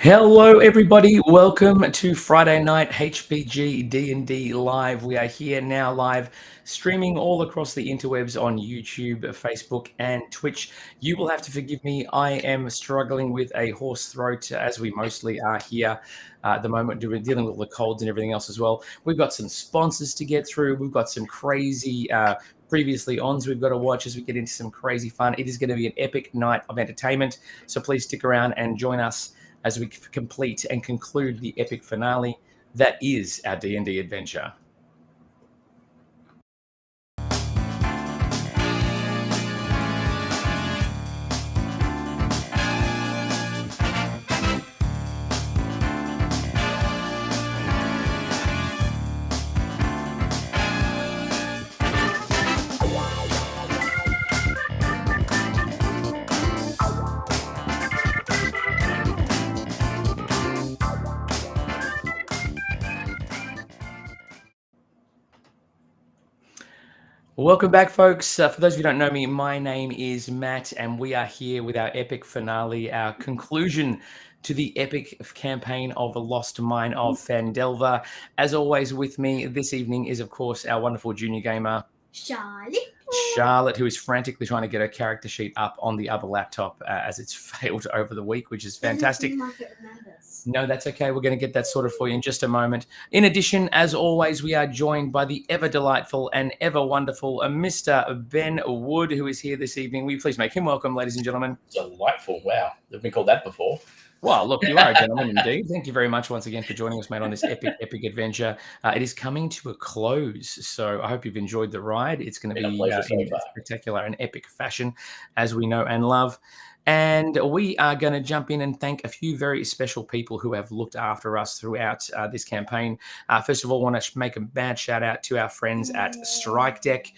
Hello, everybody. Welcome to Friday night HPG D&D Live. We are here now live, streaming all across the interwebs on YouTube, Facebook, and Twitch. You will have to forgive me. I am struggling with a hoarse throat, as we mostly are here at the moment, dealing with all the colds and everything else as well. We've got some sponsors to get through. We've got some crazy previously ons we've got to watch as we get into some crazy fun. It is going to be an epic night of entertainment. So please stick around and join us as we complete and conclude the epic finale that is our D&D adventure. Welcome back, folks. For those of you who don't know me, my name is Matt, and we are here with our epic finale, our conclusion to the epic campaign of the Lost Mine of Phandelver. As always, with me this evening is, of course, our wonderful junior gamer, Charlotte, who is frantically trying to get her character sheet up on the other laptop as it's failed over the week, which is fantastic. No, that's okay. We're going to get that sorted for you in just a moment. In addition, as always, we are joined by the ever delightful and ever wonderful Mr. Ben Wood, who is here this evening. Will you please make him welcome, ladies and gentlemen? Delightful. Wow. They've been called that before. Well, look, you are a gentleman indeed. Thank you very much once again for joining us, mate, on this epic adventure. It is coming to a close, so I hope you've enjoyed the ride. It's going to be in spectacular and epic fashion, as we know and love. And we are going to jump in and thank a few very special people who have looked after us throughout this campaign. First of all, I want to make a bad shout out to our friends at Strike Deck.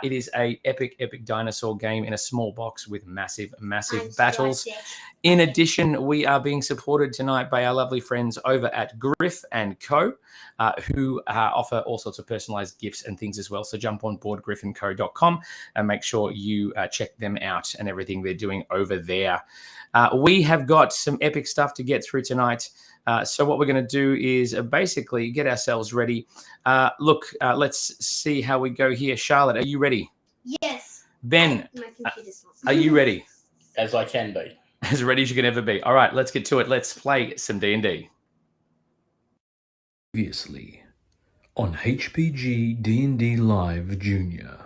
It is a epic dinosaur game in a small box with massive battles. In addition, we are being supported tonight by our lovely friends over at Griff & Co., who offer all sorts of personalized gifts and things as well. So jump on board griffandco.com and make sure you check them out and everything they're doing over there. We have got some epic stuff to get through tonight. So what we're going to do is basically get ourselves ready. Let's see how we go here. Charlotte, are you ready? Yes. Ben, are you ready? As I can be. As ready as you can ever be. All right, let's get to it. Let's play some D&D. Previously on HPG D&D Live Junior.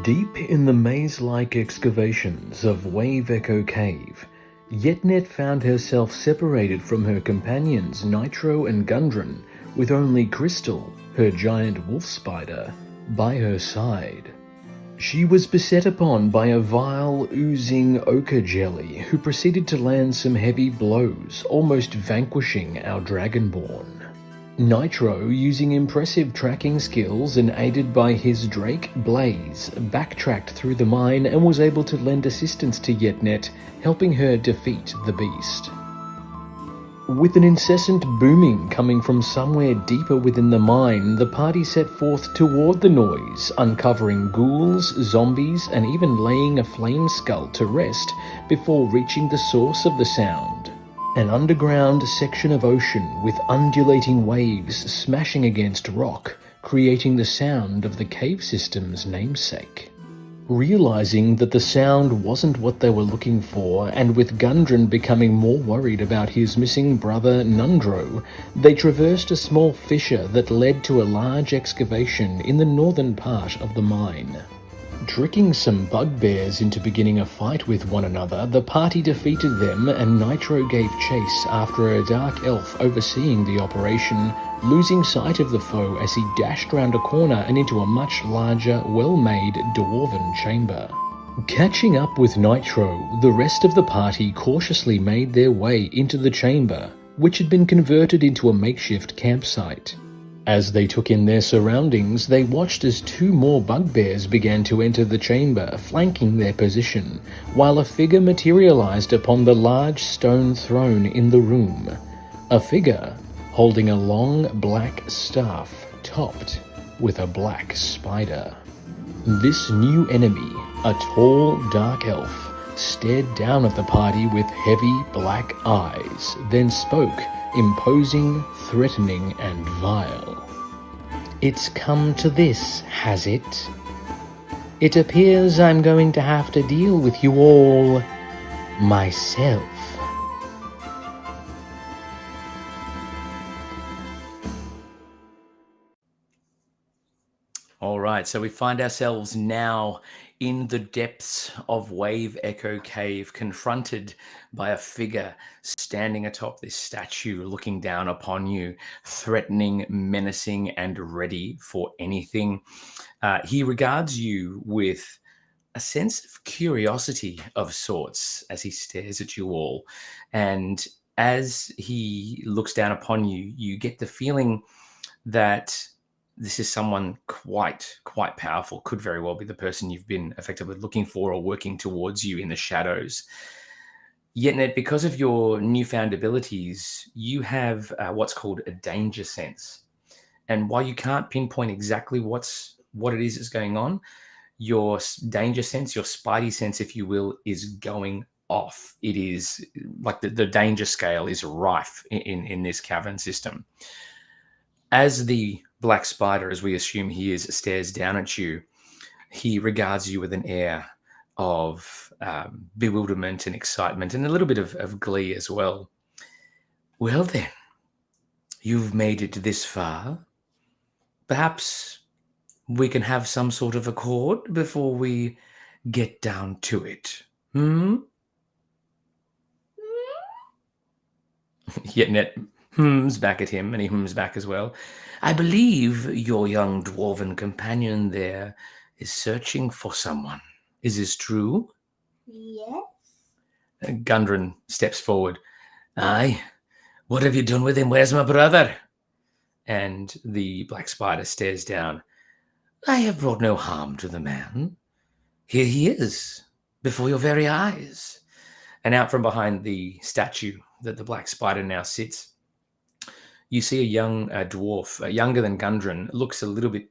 Deep in the maze-like excavations of Wave Echo Cave, Yetnet found herself separated from her companions Nitro and Gundren, with only Crystal, her giant wolf spider, by her side. She was beset upon by a vile, oozing ochre jelly who proceeded to land some heavy blows, almost vanquishing our Dragonborn. Nitro, using impressive tracking skills and aided by his Drake Blaze, backtracked through the mine and was able to lend assistance to Yetnet, helping her defeat the beast. With an incessant booming coming from somewhere deeper within the mine, the party set forth toward the noise, uncovering ghouls, zombies, and even laying a flame skull to rest before reaching the source of the sound. An underground section of ocean with undulating waves smashing against rock, creating the sound of the cave system's namesake. Realizing that the sound wasn't what they were looking for, and with Gundren becoming more worried about his missing brother Nundro, they traversed a small fissure that led to a large excavation in the northern part of the mine. Tricking some bugbears into beginning a fight with one another, the party defeated them and Nitro gave chase after a dark elf overseeing the operation, losing sight of the foe as he dashed round a corner and into a much larger, well-made dwarven chamber. Catching up with Nitro, the rest of the party cautiously made their way into the chamber, which had been converted into a makeshift campsite. As they took in their surroundings, they watched as two more bugbears began to enter the chamber, flanking their position, while a figure materialized upon the large stone throne in the room. A figure holding a long black staff topped with a black spider. This new enemy, a tall, dark elf, stared down at the party with heavy black eyes, then spoke, imposing, threatening, and vile. "It's come to this, has it? It appears I'm going to have to deal with you all myself." All right, so we find ourselves now in the depths of Wave Echo Cave, confronted by a figure standing atop this statue, looking down upon you, threatening, menacing, and ready for anything. He regards you with a sense of curiosity of sorts as he stares at you all. And as he looks down upon you, you get the feeling that this is someone quite powerful, could very well be the person you've been effectively looking for or working towards you in the shadows. Yetnet, because of your newfound abilities, you have what's called a danger sense. And while you can't pinpoint exactly what it is that's going on, your danger sense, your spidey sense, if you will, is going off. It is like the danger scale is rife in this cavern system. As the black spider, as we assume he is, stares down at you, he regards you with an air of bewilderment and excitement and a little bit of glee as well. "Well then, you've made it this far. Perhaps we can have some sort of accord before we get down to it. Yetnet hums back at him, and he hums back as well. "I believe your young dwarven companion there is searching for someone. Is this true?" Yes. Gundren steps forward. "Aye. What have you done with him? Where's my brother?" And the black spider stares down. "I have brought no harm to the man. Here he is, before your very eyes." And out from behind the statue that the black spider now sits, you see a young dwarf, younger than Gundren, looks a little bit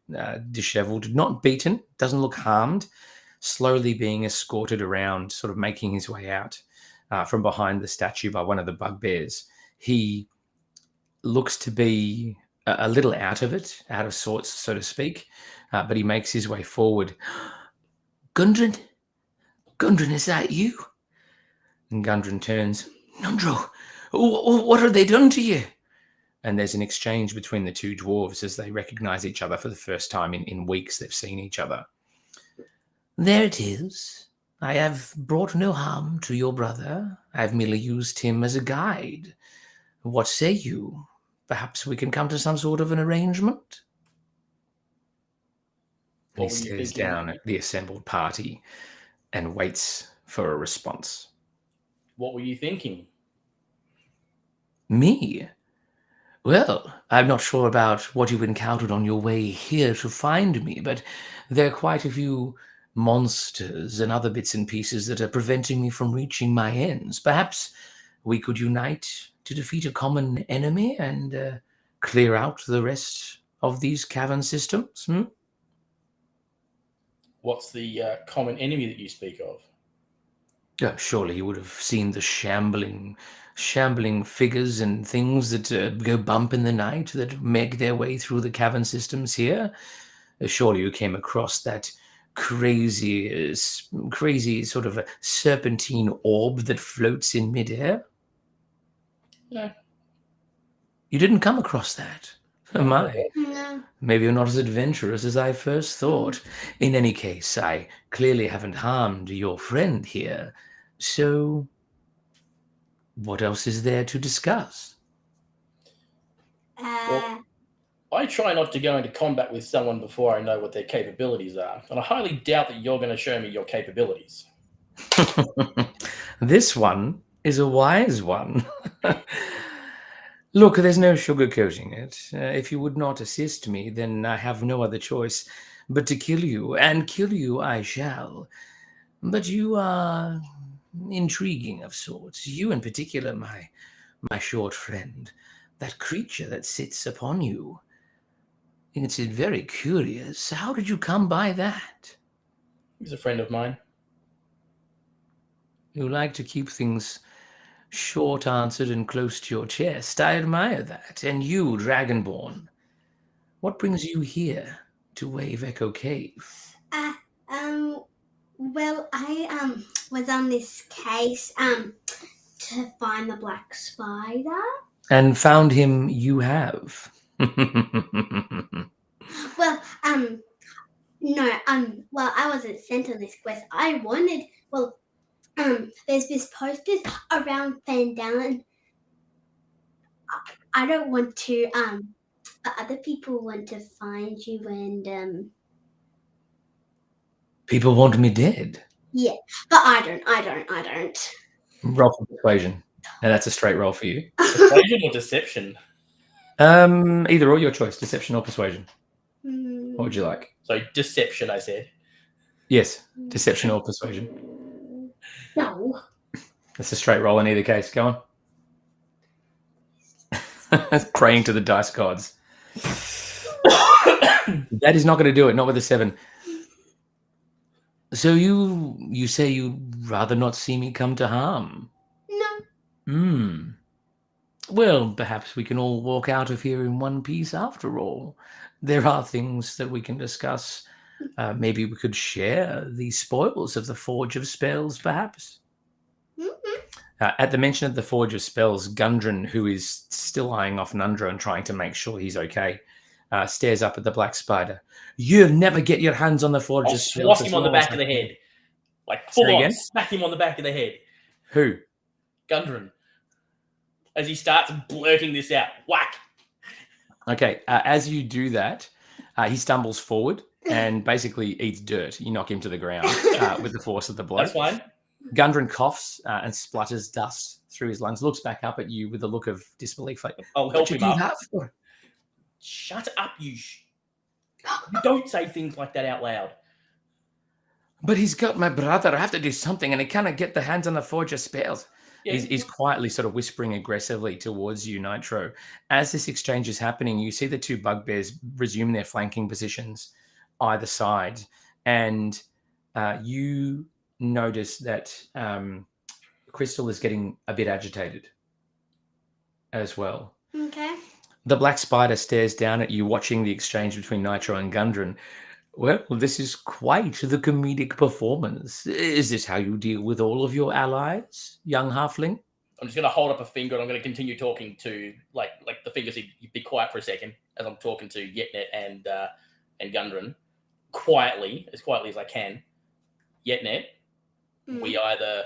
disheveled, not beaten, doesn't look harmed, slowly being escorted around, sort of making his way out from behind the statue by one of the bugbears. He looks to be a little out of sorts, so to speak, but he makes his way forward. Gundren, is that you?" And Gundren turns. "Nitro, what have they done to you?" And there's an exchange between the two dwarves as they recognize each other for the first time in weeks they've seen each other. "There it is. I have brought no harm to your brother. I've merely used him as a guide. What say you? Perhaps we can come to some sort of an arrangement?" And he stares down at the assembled party and waits for a response. What were you thinking? "Me? Well, I'm not sure about what you've encountered on your way here to find me, but there are quite a few monsters and other bits and pieces that are preventing me from reaching my ends. Perhaps we could unite to defeat a common enemy and clear out the rest of these cavern systems." What's the common enemy that you speak of? Surely you would have seen the shambling figures and things that go bump in the night that make their way through the cavern systems here. Surely you came across that crazy sort of a serpentine orb that floats in midair. No. You didn't come across that? Oh my. No. Maybe you're not as adventurous as I first thought. In any case, I clearly haven't harmed your friend here. So, what else is there to discuss? Well, I try not to go into combat with someone before I know what their capabilities are, and I highly doubt that you're going to show me your capabilities. This one is a wise one. Look, there's no sugarcoating it. If you would not assist me, then I have no other choice but to kill you, and kill you I shall. But you are intriguing of sorts. You in particular, my short friend. That creature that sits upon you. It's very curious. How did you come by that? He's a friend of mine. You like to keep things short-answered and close to your chest. I admire that. And you, Dragonborn, what brings you here to Wave Echo Cave? Well, I was on this case to find the black spider. And found him you have. Well, no, well, I wasn't sent on this quest. I wanted, well, there's this posters around Phandalin. I don't want to, but other people want to find you and, People want me dead. yeah, but I don't. Roll for persuasion. And that's a straight roll for you. Persuasion or deception? Either or, your choice. Deception or persuasion. What would you like? So deception, I said. Yes, deception or persuasion. No. That's a straight roll in either case. Go on. Praying to the dice gods. That is not going to do it. Not with a 7. So you say you'd rather not see me come to harm? No. Well, perhaps we can all walk out of here in one piece after all. There are things that we can discuss. Maybe we could share the spoils of the Forge of Spells, perhaps? At the mention of the Forge of Spells, Gundren, who is still eyeing off Nundra and trying to make sure he's okay, stares up at the black spider. You'll never get your hands on the Forge of Spells. I'll swat him on the back of the head. Like, full on, smack him on the back of the head. Who? Gundren. As he starts blurting this out. Whack! Okay, as you do that, he stumbles forward and basically eats dirt. You knock him to the ground with the force of the blow. That's fine. Gundren coughs and splutters dust through his lungs, looks back up at you with a look of disbelief. Like, I'll help him up. For? Shut up, you don't say things like that out loud. But he's got my brother. I have to do something, and he cannot get the hands on the Forge of Spells. Yeah. He's quietly sort of whispering aggressively towards you, Nitro. As this exchange is happening, you see the two bugbears resume their flanking positions either side, and you notice that Crystal is getting a bit agitated as well. Okay. The black spider stares down at you, watching the exchange between Nitro and Gundren. Well, this is quite the comedic performance. Is this how you deal with all of your allies, young halfling? I'm just going to hold up a finger and I'm going to continue talking to, like the finger said, you be quiet for a second as I'm talking to Yetnet and Gundren. Quietly as I can. Yetnet, we either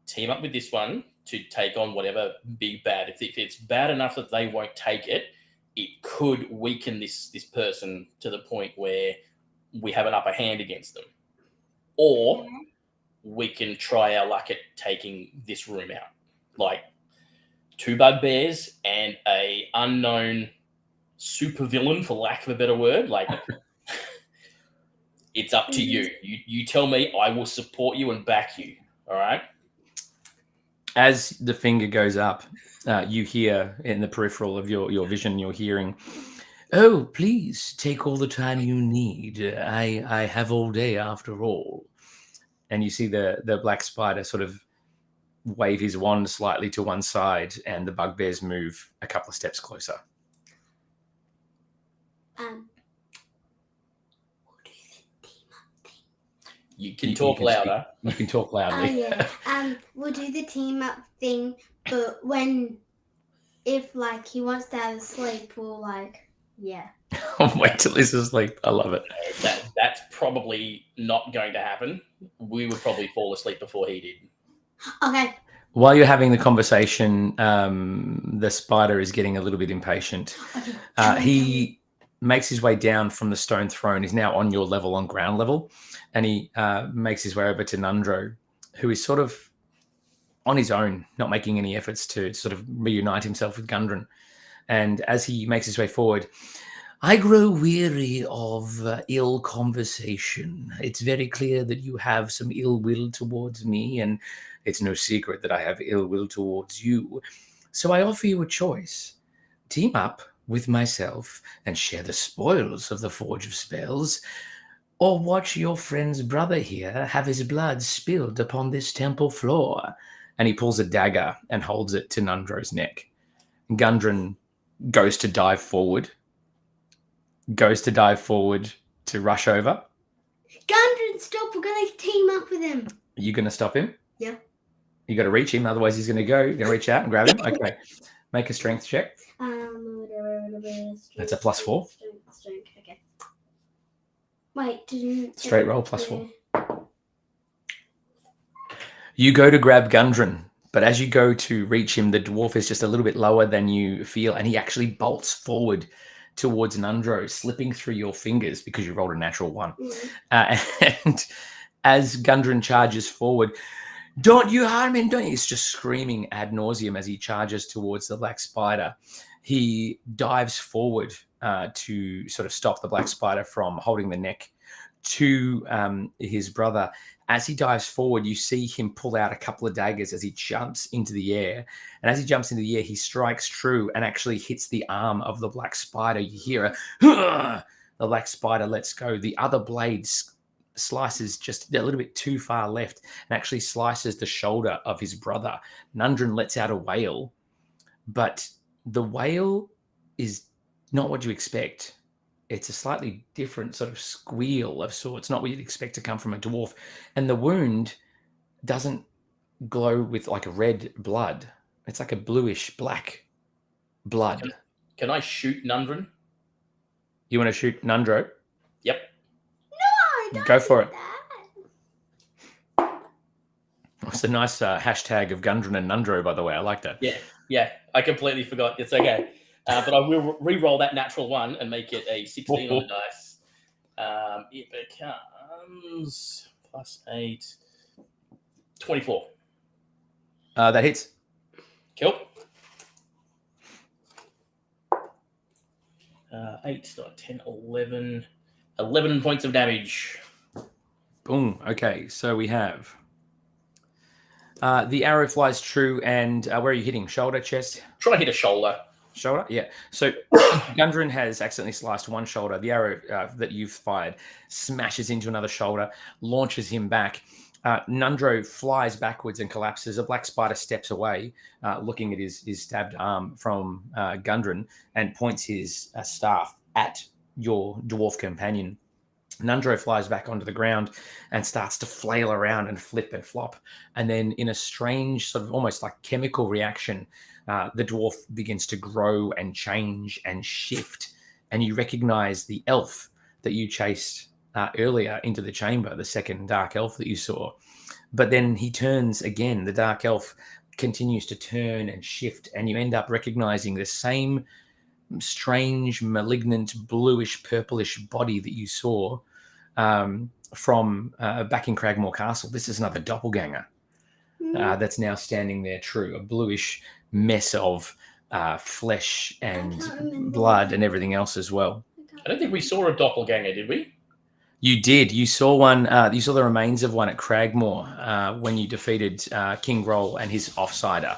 team up with this one to take on whatever big bad. If it's bad enough that they won't take it, it could weaken this person to the point where we have an upper hand against them. Or we can try our luck at taking this room out. Like 2 bugbears and a unknown supervillain, for lack of a better word. Like, it's up to you. You tell me, I will support you and back you. All right? As the finger goes up, you hear in the peripheral of your vision, you're hearing, "Oh, please take all the time you need. I have all day after all." And you see the black spider sort of wave his wand slightly to one side, and the bugbears move a couple of steps closer. We'll do the team up thing. You can talk louder. You can talk loudly. Yeah. We'll do the team up thing, but if he wants to have a sleep, we'll yeah. Wait till he's asleep. I love it. That's probably not going to happen. We would probably fall asleep before he did. Okay. While you're having the conversation, the spider is getting a little bit impatient. Okay. He makes his way down from the stone throne. He's now on your level, on ground level, and he makes his way over to Nundro, who is sort of on his own, not making any efforts to sort of reunite himself with Gundren. And as he makes his way forward, "I grow weary of ill conversation. It's very clear that you have some ill will towards me, and it's no secret that I have ill will towards you. So I offer you a choice. Team up with myself and share the spoils of the Forge of Spells, or watch your friend's brother here have his blood spilled upon this temple floor. And he pulls a dagger and holds it to Nundro's neck. Gundren goes to dive forward to rush over. Gundren, stop. We're going to team up with him. Are you going to stop him? Yeah. You got to reach him, otherwise he's going to go. You're going to reach out and grab him? Okay. Make a strength check. That's a +4. Strength, okay. Wait, didn't... Straight roll, +4. You go to grab Gundren, but as you go to reach him, the dwarf is just a little bit lower than you feel, and he actually bolts forward towards Nundro, slipping through your fingers because you rolled a natural 1. And as Gundren charges forward, "Don't you harm him, don't you?" He's just screaming ad nauseum as he charges towards the black spider. He dives forward to sort of stop the black spider from holding the neck to his brother. As he dives forward, you see him pull out a couple of daggers as he jumps into the air. And as he jumps into the air, he strikes true and actually hits the arm of the black spider. You hear a, the black spider lets go. The other blade slices just a little bit too far left and actually slices the shoulder of his brother. Nundren lets out a wail, but the wail is not what you expect. It's a slightly different sort of squeal of sorts, not what you'd expect to come from a dwarf. And the wound doesn't glow with like a red blood. It's like a bluish black blood. Can I shoot Nundren? You want to shoot Nundro? Yep. No, don't Go for it. That. It's a nice hashtag of Gundren and Nundro, by the way. I like that. Yeah. I completely forgot. It's okay. But I will re-roll that natural 1 and make it a 16 on the dice. It becomes +8, 24. That hits. Cool. 8, 9, 10, 11. 11 points of damage. Boom. Okay, so we have the arrow flies true, and where are you hitting? Shoulder, chest? Try and hit a shoulder. Shoulder, yeah. So Gundren has accidentally sliced one shoulder. The arrow that you've fired smashes into another shoulder, launches him back. Nundro flies backwards and collapses. A black spider steps away, looking at his stabbed arm from Gundren, and points his staff at your dwarf companion. Nundro flies back onto the ground and starts to flail around and flip and flop. And then in a strange sort of almost like chemical reaction, the dwarf begins to grow and change and shift. And you recognize the elf that you chased earlier into the chamber, the second dark elf that you saw. But then he turns again. The dark elf continues to turn and shift, and you end up recognizing the same strange, malignant, bluish, purplish body that you saw from back in Cragmore Castle. This is another doppelganger that's now standing there true, a bluish mess of flesh and blood and everything else as well. I don't think we saw a doppelganger, did we? You did. You saw one. You saw the remains of one at Cragmore when you defeated King Groll and his offsider.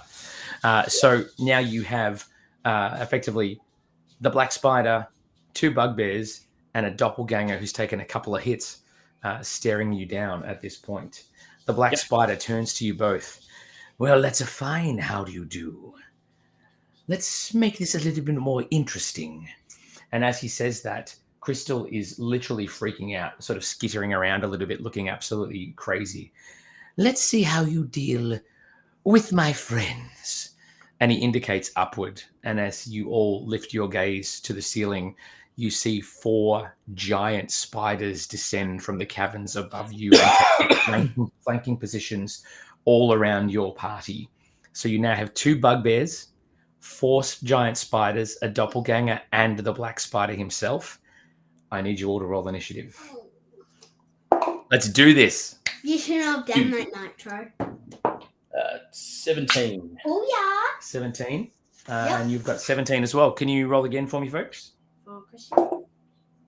So now you have effectively the black spider, 2 bugbears, and a doppelganger who's taken a couple of hits, staring you down at this point. The black spider turns to you both. "Well, that's a fine how do you do. Let's make this a little bit more interesting." And as he says that, Crystal is literally freaking out, sort of skittering around a little bit, looking absolutely crazy. "Let's see how you deal with my friends." And he indicates upward. And as you all lift your gaze to the ceiling, you see 4 giant spiders descend from the caverns above you and flanking positions all around your party. So you now have 2 bugbears, 4 giant spiders, a doppelganger, and the black spider himself. I need you all to roll initiative. Let's do this. You shouldn't have done that, Nitro. 17. Oh, yeah. 17. Yep. And you've got 17 as well. Can you roll again for me, folks? For Crystal.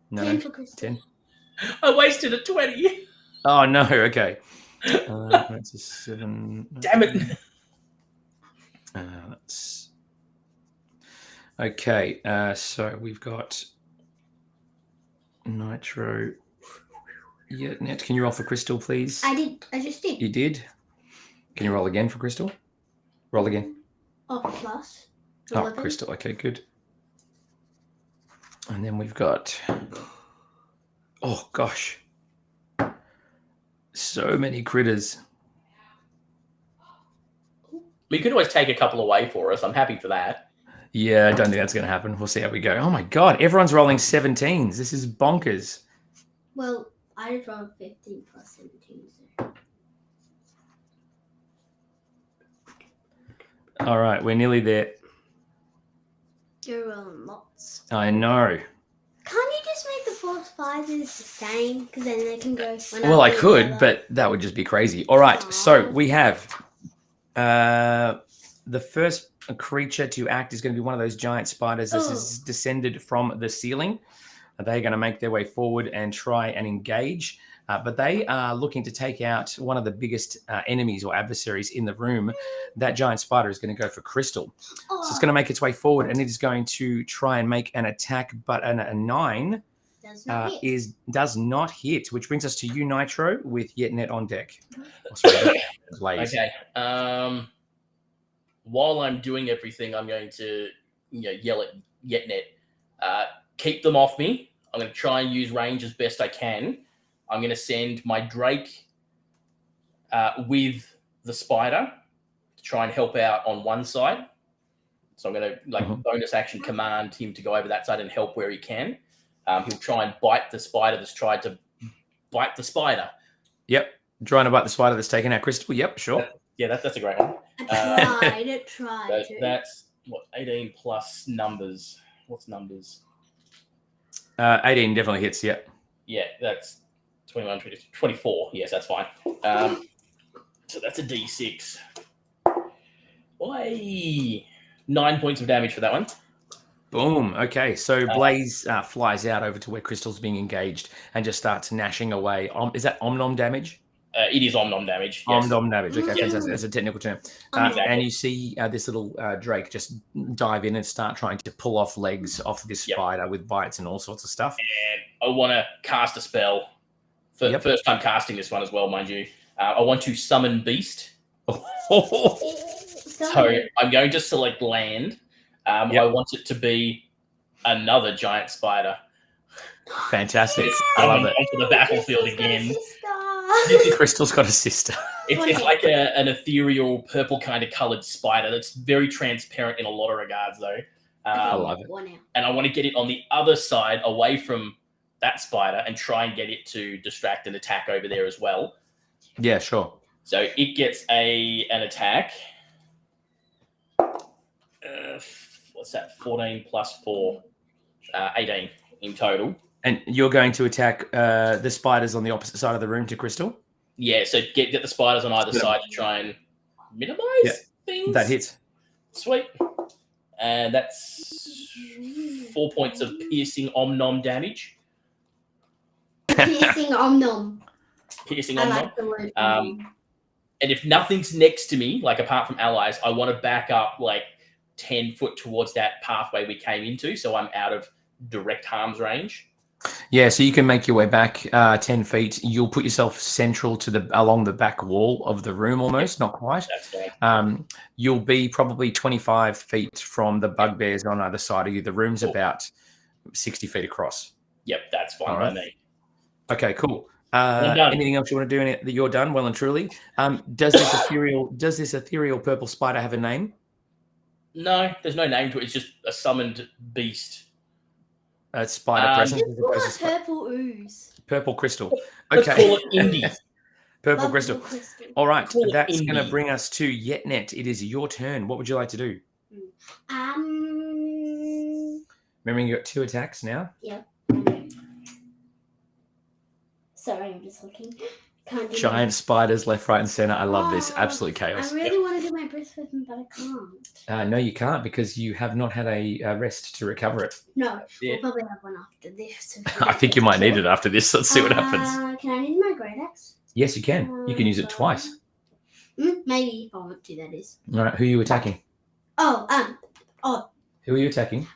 No. 10 for Crystal. 10. I wasted a 20. Oh, no. Okay. That's a 7. Damn it. That's... Okay. So we've got Nitro. Yetnet, can you roll for Crystal, please? I did. I just did. You did? Can you roll again for Crystal? Roll again. Oh, plus. Oh, 11. Crystal. Okay, good. And then we've got... Oh, gosh. So many critters. We could always take a couple away for us. I'm happy for that. Yeah, I don't think that's going to happen. We'll see how we go. Oh, my God. Everyone's rolling 17s. This is bonkers. Well, I just rolled 15 plus 17. So. All right, we're nearly there. You're rolling lots. I know. Can't you just make the 4 spiders the same? Because then they can go. Well, I could, but that would just be crazy. All right, so we have the first creature to act is going to be one of those giant spiders that is descended from the ceiling. They're going to make their way forward and try and engage. But they are looking to take out one of the biggest enemies or adversaries in the room. That giant spider is going to go for Crystal. So it's going to make its way forward, and it is going to try and make an attack, but a 9 does not hit, which brings us to you, Nitro, with Yetnet on deck. Oh, sorry, Blaze. Okay. While I'm doing everything, I'm going to yell at Yetnet. Keep them off me. I'm going to try and use range as best I can. I'm going to send my Drake with the spider to try and help out on one side. So I'm going to bonus action command him to go over that side and help where he can. He'll try and bite the spider that's tried to bite the spider. Yep. Trying to bite the spider that's taken out Crystal. Yep, sure. That's a great one. I tried. That's what, 18 plus numbers. What's numbers? 18 definitely hits, yeah. Yeah, that's 21, 20, 24. Yes, that's fine. So that's a D6. Why? 9 points of damage for that one. Boom. Okay, so Blaze flies out over to where Crystal's being engaged and just starts gnashing away. Is that omnom damage? It is omnom damage. Yes. Omnom damage. Okay, Yes. fantastic. That's a technical term. Exactly. And you see this little Drake just dive in and start trying to pull off legs off this spider with bites and all sorts of stuff. And I want to cast a spell. For the first time casting this one as well, mind you. I want to summon Beast. So I'm going to select land. I want it to be another giant spider. Fantastic. I love it. Onto the battlefield again. Crystal's got a sister. It's like an ethereal purple kind of colored spider that's very transparent in a lot of regards, though. I love it. And I want to get it on the other side away from that spider and try and get it to distract and attack over there as well. Yeah, sure. So it gets an attack. What's that? 14 plus 4. 18 in total. And you're going to attack the spiders on the opposite side of the room to Crystal? Yeah, so get the spiders on either side to try and minimize things. That hits. Sweet. And that's 4 points of piercing omnom damage. Piercing omnom. Piercing I omnom. like the word omnom. And if nothing's next to me, like apart from allies, I want to back up like 10 foot towards that pathway we came into, so I'm out of direct harm's range. Yeah, so you can make your way back 10 feet. You'll put yourself central to along the back wall of the room almost, not quite. That's right. You'll be probably 25 feet from the bugbears on either side of you. The room's about 60 feet across. Yep, that's fine by me. Okay, cool. Anything else you want to do? You're done, well and truly. Does this ethereal purple spider have a name? No, there's no name to it. It's just a summoned beast. Spider presence. Purple ooze. Purple crystal. Let's call it Indie. Purple crystal. All right, that's going to bring us to Yetnet. It is your turn. What would you like to do? Remember, you got 2 attacks now. Yep. Sorry, I'm just looking. Giant spiders left, right, and center. I love this. Absolute chaos. I really want to do my breast weapon, but I can't. No, you can't because you have not had a rest to recover it. No, we'll probably have one after this. I think you might need it after this. Let's see what happens. Can I use my great axe? Yes, you can. You can use it twice. Maybe if I want to, that is. All right, who are you attacking? Who are you attacking?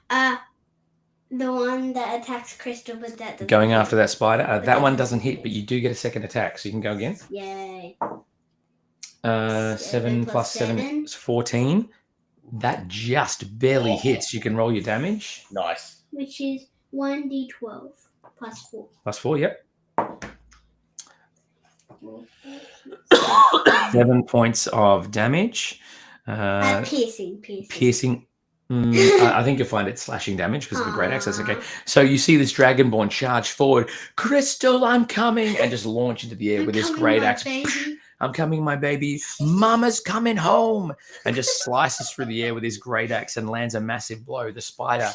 The one that attacks Crystal, but that doesn't Going hit. after that spider. But That one doesn't hit, but you do get a second attack, so you can go again. Yay. 7 plus 7 is 14. That just barely hits. You can roll your damage. Nice. Which is 1d12 plus 4. Plus 4, yep. 7 points of damage. Piercing. Piercing. I think you'll find it slashing damage because of the great axe. That's okay. So you see this dragonborn charge forward. Crystal, I'm coming, and just launch into the air with this great axe. Baby. I'm coming, my baby. Mama's coming home, and just slices through the air with his great axe and lands a massive blow. The spider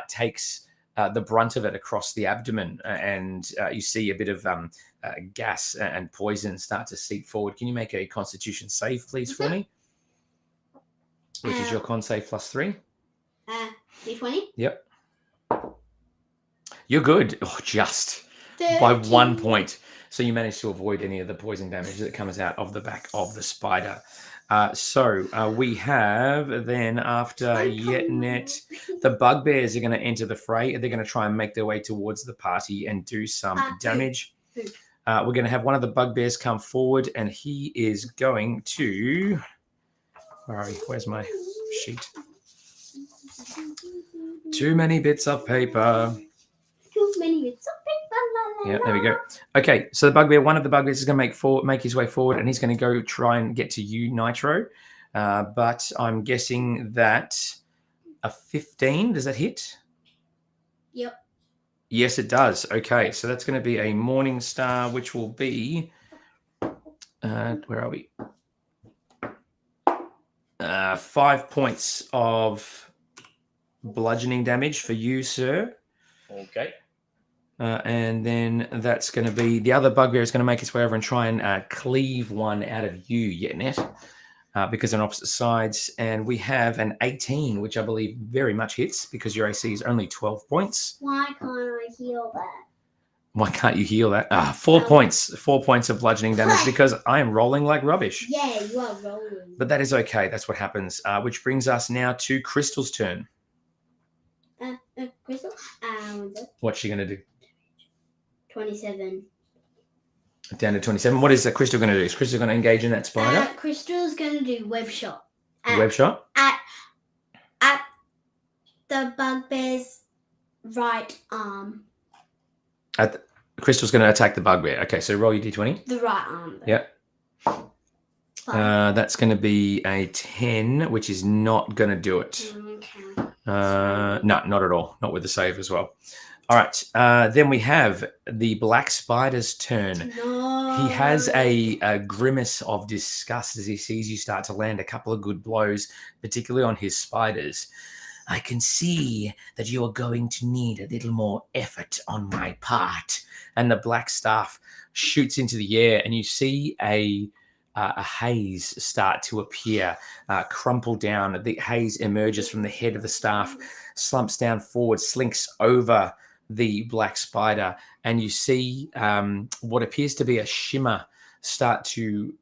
takes the brunt of it across the abdomen, and you see a bit of gas and poison start to seep forward. Can you make a Constitution save, please, for me? Which is your con save plus 3. D20? Yep. You're good. Oh, just 13. by 1 point. So you managed to avoid any of the poison damage that comes out of the back of the spider. So we have then after Yetnet, the bugbears are going to enter the fray. They're going to try and make their way towards the party and do some damage. We're going to have one of the bugbears come forward, and he is going to... Where are we? Where's my sheet? Too many bits of paper. Too many bits of paper. Yeah, there we go. Okay, so one of the bugbears is going to make his way forward, and he's going to go try and get to you, Nitro. But I'm guessing that a 15, does that hit? Yep. Yes, it does. Okay, so that's going to be a Morning Star, which will be... where are we? 5 points of bludgeoning damage for you, sir. Okay. And then that's going to be the other bugbear is going to make its way over and try and cleave one out of you, Yetnet, because they're on opposite sides. And we have an 18, which I believe very much hits because your AC is only 12 points. Why can't I heal that? Why can't you heal that? 4 points. 4 points of bludgeoning damage because I am rolling like rubbish. Yeah, you are rolling. But that is okay. That's what happens. Which brings us now to Crystal's turn. Crystal? What's she going to do? 27. Down to 27. What is Crystal going to do? Is Crystal going to engage in that spider? Crystal's going to do web shot. Web shot? At the bugbear's right arm. Crystal's going to attack the bugbear. Okay, so roll your d20. The right arm. Yep. That's going to be a 10, which is not going to do it. Okay. No, not at all. Not with the save as well. All right. Then we have the black spider's turn. No. He has a grimace of disgust as he sees you start to land a couple of good blows, particularly on his spiders. I can see that you are going to need a little more effort on my part. And the black staff shoots into the air, and you see a haze start to appear, crumple down. The haze emerges from the head of the staff, slumps down forward, slinks over the black spider, and you see what appears to be a shimmer start to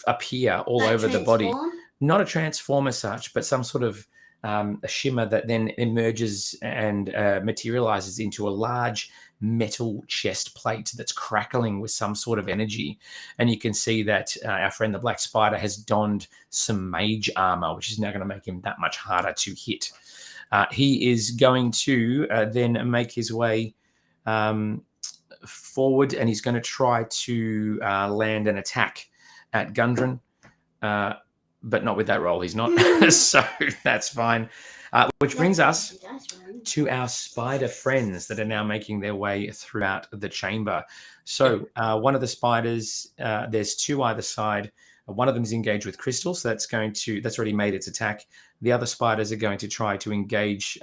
appear all over the body. Not a transform as such, but some sort of a shimmer that then emerges and materializes into a large metal chest plate that's crackling with some sort of energy. And you can see that our friend the black spider has donned some mage armor, which is now going to make him that much harder to hit. He is going to then make his way forward, and he's going to try to land an attack at Gundren. But not with that roll, he's not. So that's fine. Which brings us to our spider friends that are now making their way throughout the chamber. So one of the spiders, there's two either side. One of them is engaged with Crystal, so that's already made its attack. The other spiders are going to try to engage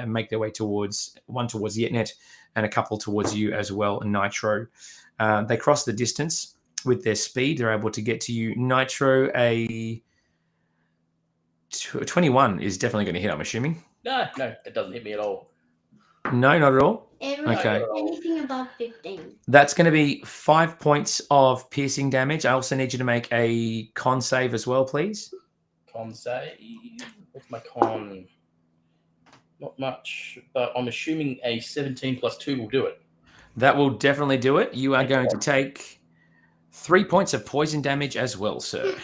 make their way towards Yetnet and a couple towards you as well, Nitro. They cross the distance. With their speed, they're able to get to you. Nitro, a 21 is definitely going to hit, I'm assuming. No, it doesn't hit me at all. No, not at all? Okay. Anything above 15. That's going to be 5 points of piercing damage. I also need you to make a con save as well, please. Con save? What's my con? Not much, but I'm assuming a 17 plus 2 will do it. That will definitely do it. You are going to take 3 points of poison damage as well, sir.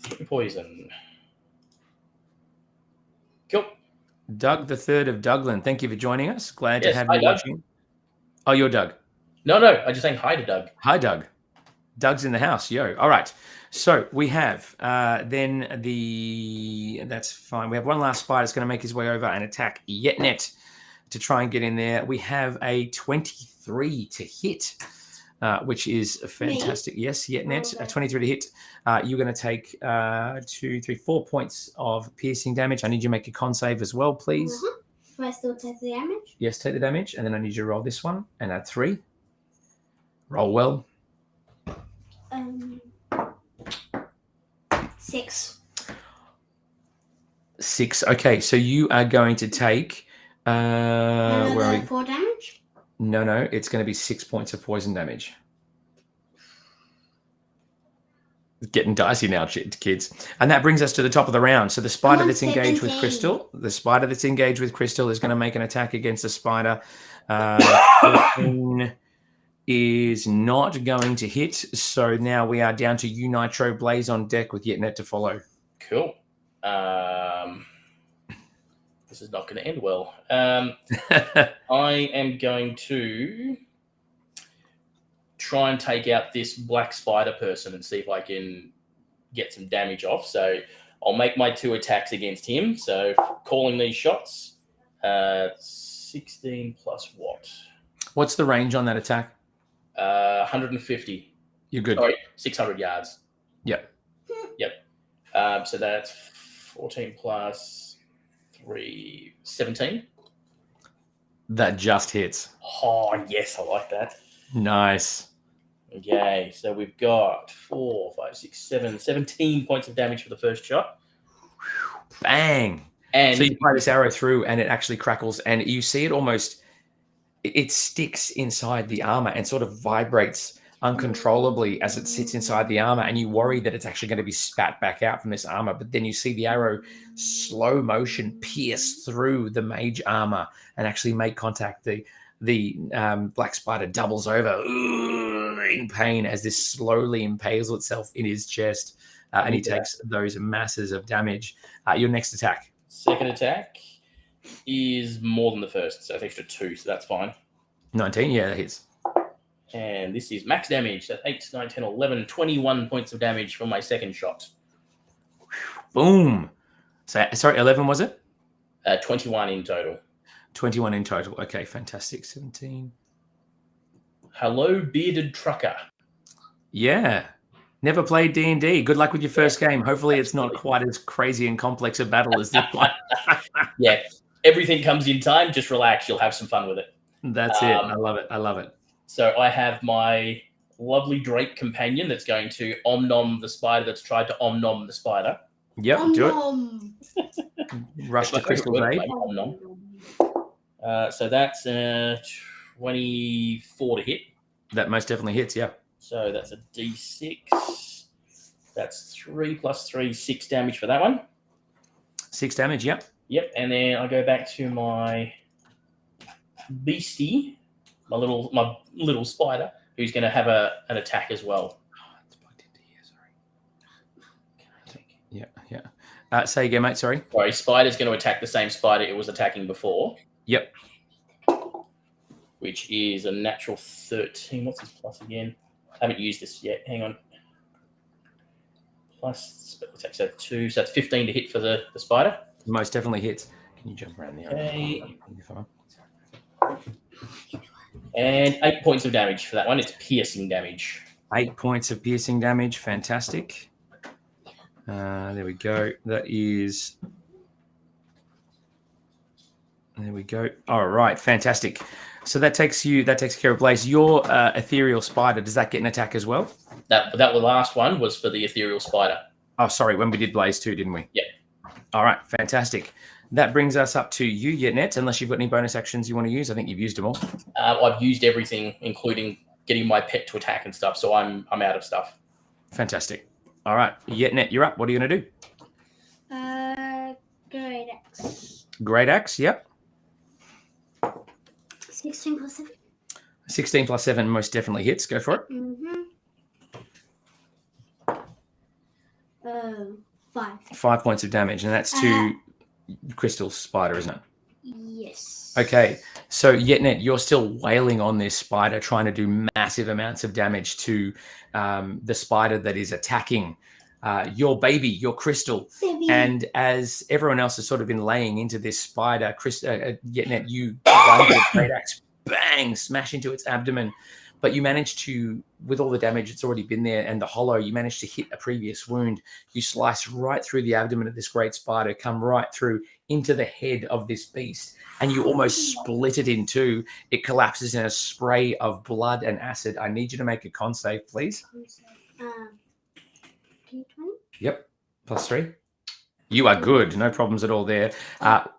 3 poison. Cool. Doug the Third of Dougland, thank you for joining us. Glad to have hi, you Doug. watching. Oh, you're Doug. No, I'm just saying hi to Doug. Hi, Doug. Doug's in the house. Yo. All right. So we have that's fine. We have one last spider that's going to make his way over and attack Yetnet to try and get in there. We have a 23 to hit, which is fantastic. Me? Yes, Yetnet, a 23 to hit. You're going to take 2, 3, 4 points of piercing damage. I need you to make a con save as well, please. Do I still take the damage? Yes, take the damage. And then I need you to roll this one and add 3. Roll well. 6. 6. Okay, so you are going to take... Another 4 damage? No, it's going to be 6 points of poison damage. It's getting dicey now, kids. And that brings us to the top of the round. So the spider that's engaged with Crystal, is going to make an attack against the spider. 14 is not going to hit. So now we are down to you, Nitro. Blaze on deck with Yetnet to follow. Cool. This is not going to end well. I am going to try and take out this black spider person and see if I can get some damage off. So I'll make my 2 attacks against him. So calling these shots, 16 plus what? What's the range on that attack? 150. You're good. Sorry, 600 yards. Yep. So that's 14 plus 3, 17. That just hits. Oh, yes, I like that. Nice. Okay, so we've got 4, 5, 6, 7, 17 points of damage for the first shot. Bang. And so you fire this arrow through and it actually crackles and you see it almost, it sticks inside the armor and sort of vibrates uncontrollably as it sits inside the armor, and you worry that it's actually going to be spat back out from this armor, but then you see the arrow slow motion pierce through the mage armor and actually make contact. The black spider doubles over in pain as this slowly impales itself in his chest, and he takes those masses of damage. Your next attack. Second attack is more than the first, so it's extra 2, so that's fine. 19, yeah, that hits. And this is max damage. That's 8, 9, 10, 11, 21 points of damage from my second shot. Boom. So, sorry, 11 was it? 21 in total. 21 in total. Okay, fantastic. 17. Hello, bearded trucker. Yeah. Never played D&D. Good luck with your first game. Hopefully it's not quite as crazy and complex a battle as this one. Yeah. Everything comes in time. Just relax. You'll have some fun with it. That's it. I love it. I love it. So I have my lovely Drake companion that's going to om-nom the spider that's tried to om-nom the spider. Yep, do it. Rush to Crystal's aid. So that's 24 to hit. That most definitely hits, yeah. So that's a D6. That's 3 plus 3, 6 damage for that one. 6 damage, yep. Yep, and then I go back to my beastie, my little spider, who's going to have an attack as well. Oh, it's plugged into here, sorry. Yeah. Say again, mate, sorry. Sorry, spider's going to attack the same spider it was attacking before. Yep. Which is a natural 13. What's his plus again? I haven't used this yet. Hang on. Plus, so 2. So that's 15 to hit for the spider. Most definitely hits. Can you jump around the okay. And 8 points of damage for that one. It's piercing damage. 8 points of piercing damage. Fantastic. There we go. That is... There we go. All right. Fantastic. So that takes care of Blaze. Your ethereal spider, does that get an attack as well? That last one was for the ethereal spider. Oh, sorry. When we did Blaze too, didn't we? Yeah. All right. Fantastic. That brings us up to you, Yetnet, unless you've got any bonus actions you want to use. I think you've used them all. I've used everything, including getting my pet to attack and stuff, so I'm out of stuff. Fantastic. All right. Yetnet, you're up. What are you going to do? Great Axe. Great axe, yep. 16 plus 7. 16 plus 7 most definitely hits. Go for it. 5. 5 points of damage, and that's to Crystal's spider, isn't it? Yes. Okay, so Yetnet, you're still wailing on this spider, trying to do massive amounts of damage to the spider that is attacking your baby, your Crystal. Baby. And as everyone else has sort of been laying into this spider, Yetnet, you run with a great axe, bang, smash into its abdomen. But you manage to, with all the damage that's already been there and the hollow, you manage to hit a previous wound. You slice right through the abdomen of this great spider, come right through into the head of this beast, and you almost split it in two. It collapses in a spray of blood and acid. I need you to make a con save, please. D20? Yep, +3. You are good. No problems at all there.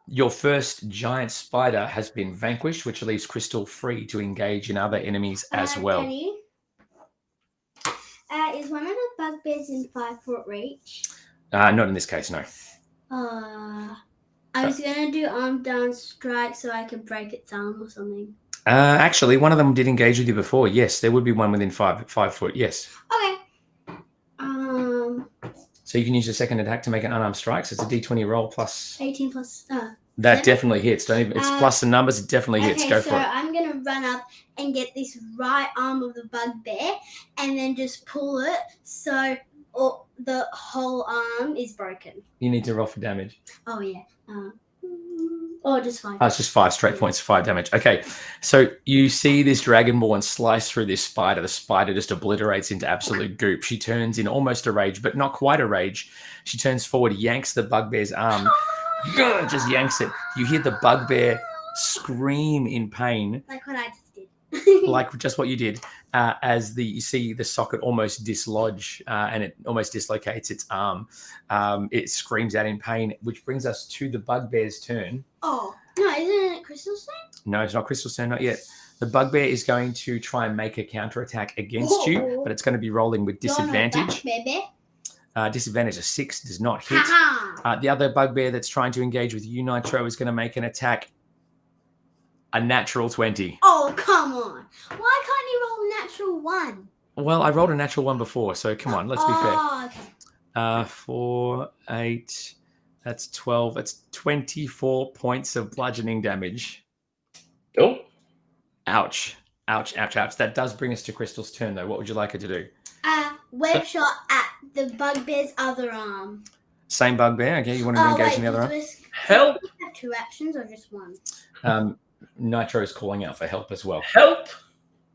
Your first giant spider has been vanquished, which leaves Crystal free to engage in other enemies as well. Penny, is one of the bugbears in 5-foot reach? Not in this case, no. I was going to do arm down strike so I could break its arm or something. Actually, one of them did engage with you before. Yes, there would be one within 5 foot. Yes. Okay. So you can use your second attack to make an unarmed strike. So it's a D20 roll plus. 18 plus. That 7? definitely hits. Don't even. It's plus the numbers. It definitely hits. Go for it. So I'm gonna run up and get this right arm of the bugbear, and then just pull it so the whole arm is broken. You need to roll for damage. Oh yeah. Or just 5. Oh, it's just 5 straight points, 5 damage. Okay, so you see this dragonborn slice through this spider. The spider just obliterates into absolute goop. She turns in almost a rage, but not quite a rage. She turns forward, yanks the bugbear's arm, just yanks it. You hear the bugbear scream in pain. Like what I just did. Like just what you did, as you see the socket almost dislodge and it almost dislocates its arm. It screams out in pain, which brings us to the bugbear's turn. Oh, no, isn't it Crystal's turn? No, it's not Crystal's turn, not yet. The bugbear is going to try and make a counterattack against you, but it's going to be rolling with disadvantage. Disadvantage of 6 does not hit. The other bugbear that's trying to engage with you, Nitro, is going to make an attack. A natural 20. Oh, come on. Why can't you roll a natural 1? Well, I rolled a natural 1 before, so come on, let's be fair. Okay. 4, 8, that's 12. It's 24 points of bludgeoning damage. Cool. Ouch. Ouch, ouch, ouch. That does bring us to Crystal's turn, though. What would you like her to do? Web shot at the bugbear's other arm. Same bugbear? Okay, you want to engage in the other arm? Help! Do you have 2 actions or just 1? Nitro is calling out for help as well. Help!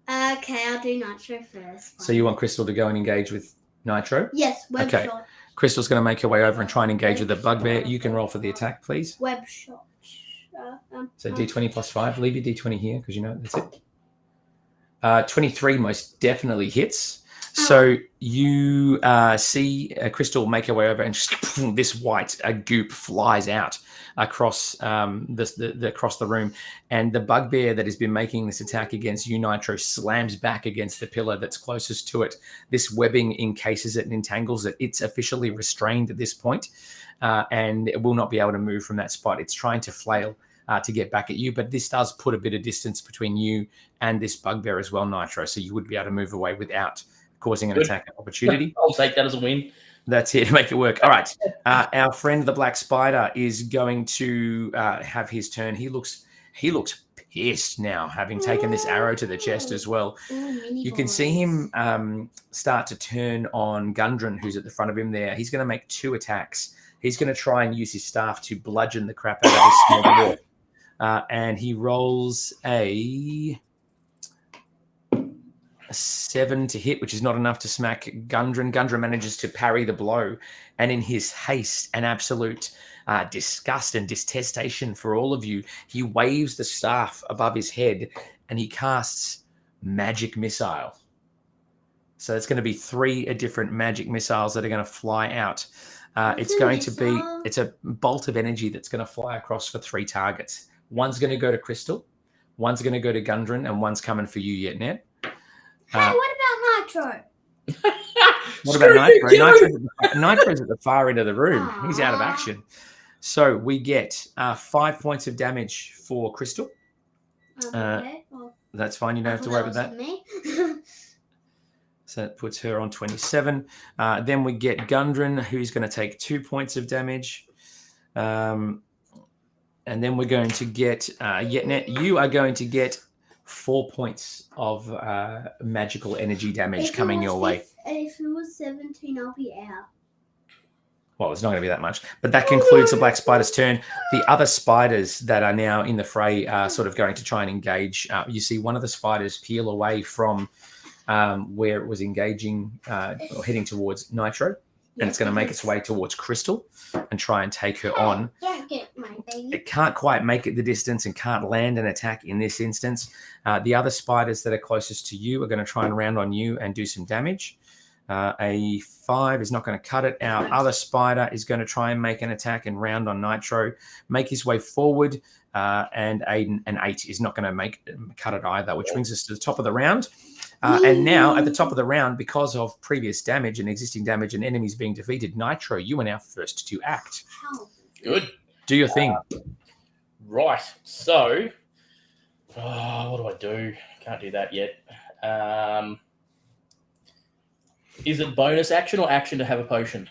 Okay, I'll do Nitro first. So you want Crystal to go and engage with Nitro? Yes, web shot. Crystal's going to make her way over and try and engage with the bugbear. You can roll for the attack, please. Web shot. So D20 plus 5. Leave your D20 here because you know that's it. 23 most definitely hits. So you see Crystal make her way over, and just, this white goop flies out across across the room, and the bugbear that has been making this attack against you, Nitro, slams back against the pillar that's closest to it. This webbing encases it and entangles it. It's officially restrained at this point, and it will not be able to move from that spot. It's trying to flail to get back at you, but this does put a bit of distance between you and this bugbear as well, Nitro, so you would be able to move away without causing an attack opportunity. I'll take that as a win. That's it. Make it work. All right. Our friend the black spider is going to have his turn. He looks pissed now, having taken this arrow to the chest as well. You can see him start to turn on Gundren, who's at the front of him there. He's going to make 2 attacks. He's going to try and use his staff to bludgeon the crap out of this small dwarf. And he rolls a 7 to hit, which is not enough to smack Gundren. Gundren manages to parry the blow, and in his haste and absolute disgust and detestation for all of you, he waves the staff above his head and he casts magic missile. So it's going to be 3 different magic missiles that are going to fly out. It's a bolt of energy that's going to fly across for 3 targets. One's going to go to Crystal, one's going to go to Gundren, and one's coming for you, Yetnet. Hey, what about Nitro? What about Nitro? Nitro's at the far end of the room. He's out of action. So we get 5 points of damage for Crystal. Okay. Well, That's fine. You don't have to worry about that. Me. So that puts her on 27. Then we get Gundren, who's going to take 2 points of damage. And then we're going to get Yetnet. You are going to get 4 points of magical energy damage coming your way. If it was 17, I'll be out. Well, it's not going to be that much. But that concludes the black spider's turn. The other spiders that are now in the fray are sort of going to try and engage. You see one of the spiders peel away from where it was engaging or heading towards Nitro. And it's going to make its way towards Crystal and try and take her on. Don't get my baby. It can't quite make it the distance and can't land an attack in this instance. The other spiders that are closest to you are going to try and round on you and do some damage. A 5 is not going to cut it. Our other spider is going to try and make an attack and round on Nitro, make his way forward, and an 8 is not going to cut it either, which brings us to the top of the round. And now, at the top of the round, because of previous damage and existing damage and enemies being defeated, Nitro, you are now first to act. Good. Do your thing. Right. So, what do I do? Can't do that yet. Is it bonus action or action to have a potion?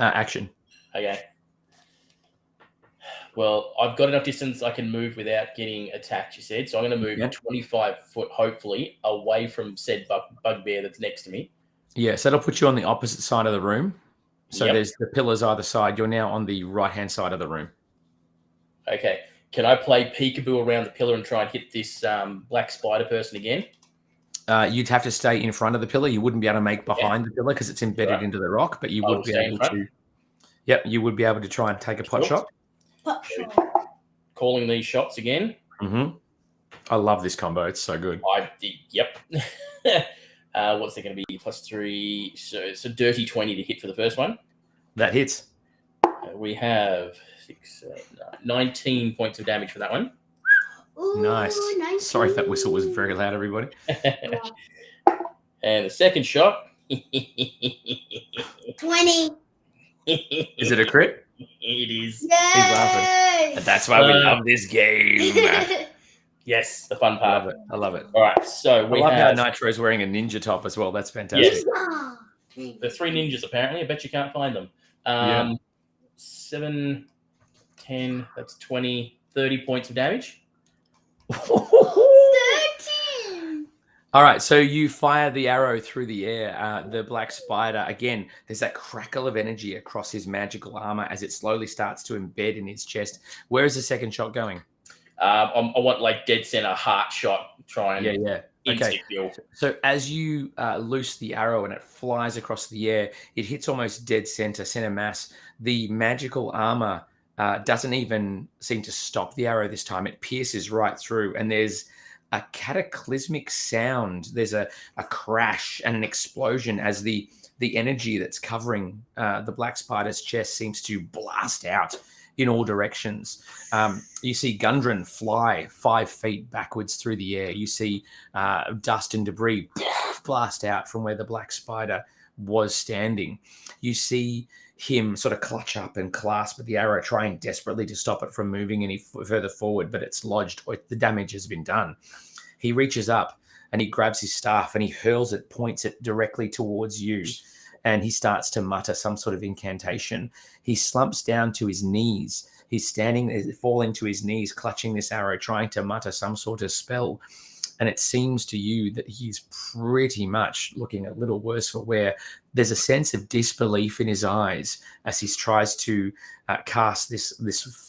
Action. Okay. Well, I've got enough distance I can move without getting attacked, you said. So I'm going to move 25 foot, hopefully, away from said bugbear that's next to me. Yeah, so that'll put you on the opposite side of the room. So there's the pillars either side. You're now on the right-hand side of the room. Okay. Can I play peekaboo around the pillar and try and hit this black spider person again? You'd have to stay in front of the pillar. You wouldn't be able to make behind the pillar because it's embedded into the rock, but you would be able to. Yep, you would be able to try and take a pot shot. Calling these shots again. Mm-hmm. I love this combo. It's so good. Yep. What's it going to be? +3. So it's a dirty 20 to hit for the first one. That hits. We have 19 points of damage for that one. Ooh, nice. 19. Sorry if that whistle was very loud, everybody. And the second shot. 20. Is it a crit? It is. He's laughing. And that's why we love this game. Yes, the fun part. I love it. All right, so we love have how Nitro's wearing a ninja top as well. That's fantastic. Yes. There's 3 ninjas apparently. I bet you can't find them. 7, 10, that's 20, 30 points of damage. 13. All right, so you fire the arrow through the air. The black spider, again, there's that crackle of energy across his magical armor as it slowly starts to embed in his chest. Where is the second shot going? I want like dead center heart shot. Try and Okay. So as you loose the arrow and it flies across the air, it hits almost dead center mass. The magical armor doesn't even seem to stop the arrow this time. It pierces right through, and there's a cataclysmic sound. There's a crash and an explosion as the energy that's covering the black spider's chest seems to blast out in all directions. You see Gundren fly 5 feet backwards through the air. You see dust and debris blast out from where the black spider was standing. You see him sort of clutch up and clasp at the arrow, trying desperately to stop it from moving any further forward, but it's lodged, or the damage has been done. He reaches up and he grabs his staff and he hurls it, points it directly towards you. And he starts to mutter some sort of incantation. He slumps down to his knees. He's falling to his knees, clutching this arrow, trying to mutter some sort of spell. And it seems to you that he's pretty much looking a little worse for wear. There's a sense of disbelief in his eyes as he tries to cast this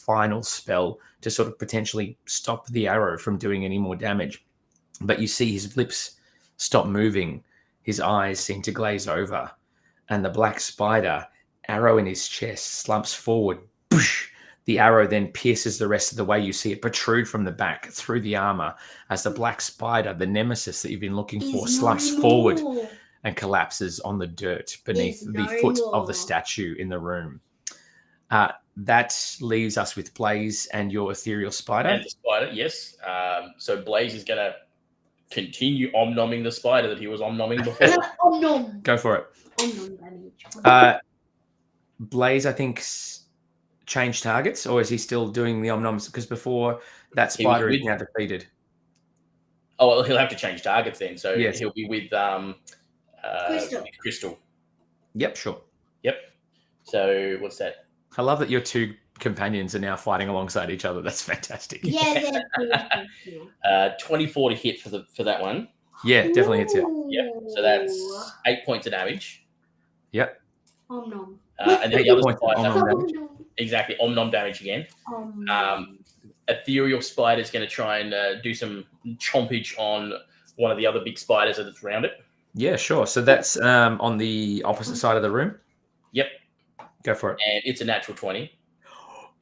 final spell to sort of potentially stop the arrow from doing any more damage. But you see his lips stop moving. His eyes seem to glaze over. And the black spider, arrow in his chest, slumps forward. Boosh! The arrow then pierces the rest of the way. You see it protrude from the back through the armor as the black spider, the nemesis that you've been looking for, slumps forward and collapses on the dirt beneath the foot of the statue in the room. That leaves us with Blaze and your ethereal spider. And the spider, yes. So Blaze is going to continue omnomming the spider that he was omnomming before. Go for it. Blaze, I think, change targets, or is he still doing the Omnoms? Because before that spider is now defeated. Oh, well, he'll have to change targets then. So Yes. he'll be with Crystal. Yep, sure. Yep. So what's that? I love that your two companions are now fighting alongside each other. That's fantastic. Yeah, 24 to hit for that one. Yeah, definitely hits it. Yep. So that's 8 points of damage. Yep. Om nom. And then the other spider, Exactly. Om nom damage again. Ethereal spider is going to try and do some chompage on one of the other big spiders that's around it. Yeah, sure. So that's on the opposite side of the room. Yep. Go for it. And it's a natural 20.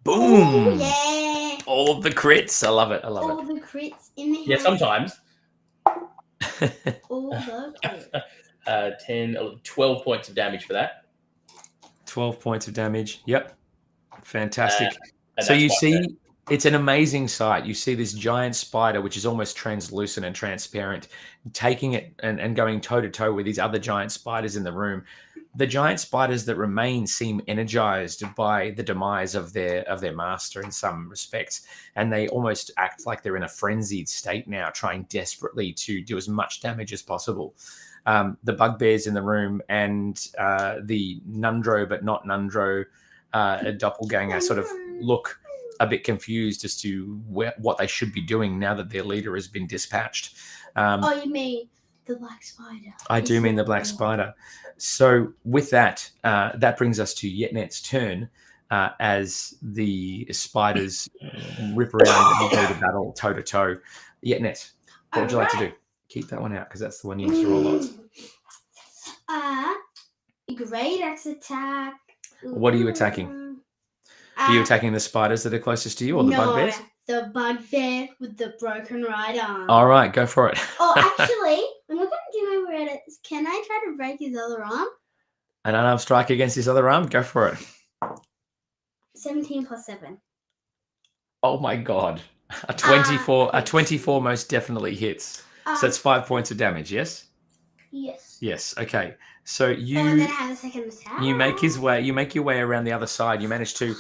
Boom! Oh, yeah. All of the crits. I love it. I love All the crits in the Yeah, sometimes. All the crits. 10, 12 points of damage for that. 12 points of damage. Yep. Fantastic. And So you see, it's an amazing sight. You see this giant spider, which is almost translucent and transparent, taking it and going toe-to-toe with these other giant spiders in the room. The giant spiders that remain seem energized by the demise of their master in some respects, and they almost act like they're in a frenzied state now, trying desperately to do as much damage as possible. The bugbears in the room and the Nundro but not Nundro doppelganger sort of look a bit confused as to what they should be doing now that their leader has been dispatched. Oh, you mean the black spider? I do mean the black spider. So with that, that brings us to Yetnet's turn as the spiders rip around and go to battle toe-to-toe. Yetnet, what would you like to do? Keep that one out because that's the one you use to roll lots. Great axe attack. What are you attacking? Are you attacking the spiders that are closest to you or the bugbears? The bugbear with the broken right arm. All right, go for it. Oh, actually, I'm looking at you over it. Can I try to break his other arm? An unarmed strike against his other arm? Go for it. 17 plus 7. Oh my god. A 24 a 24 most definitely hits. So it's 5 points of damage, yes? Yes. Yes. Okay. So you and then I have a second attack. you make your way around the other side. You manage to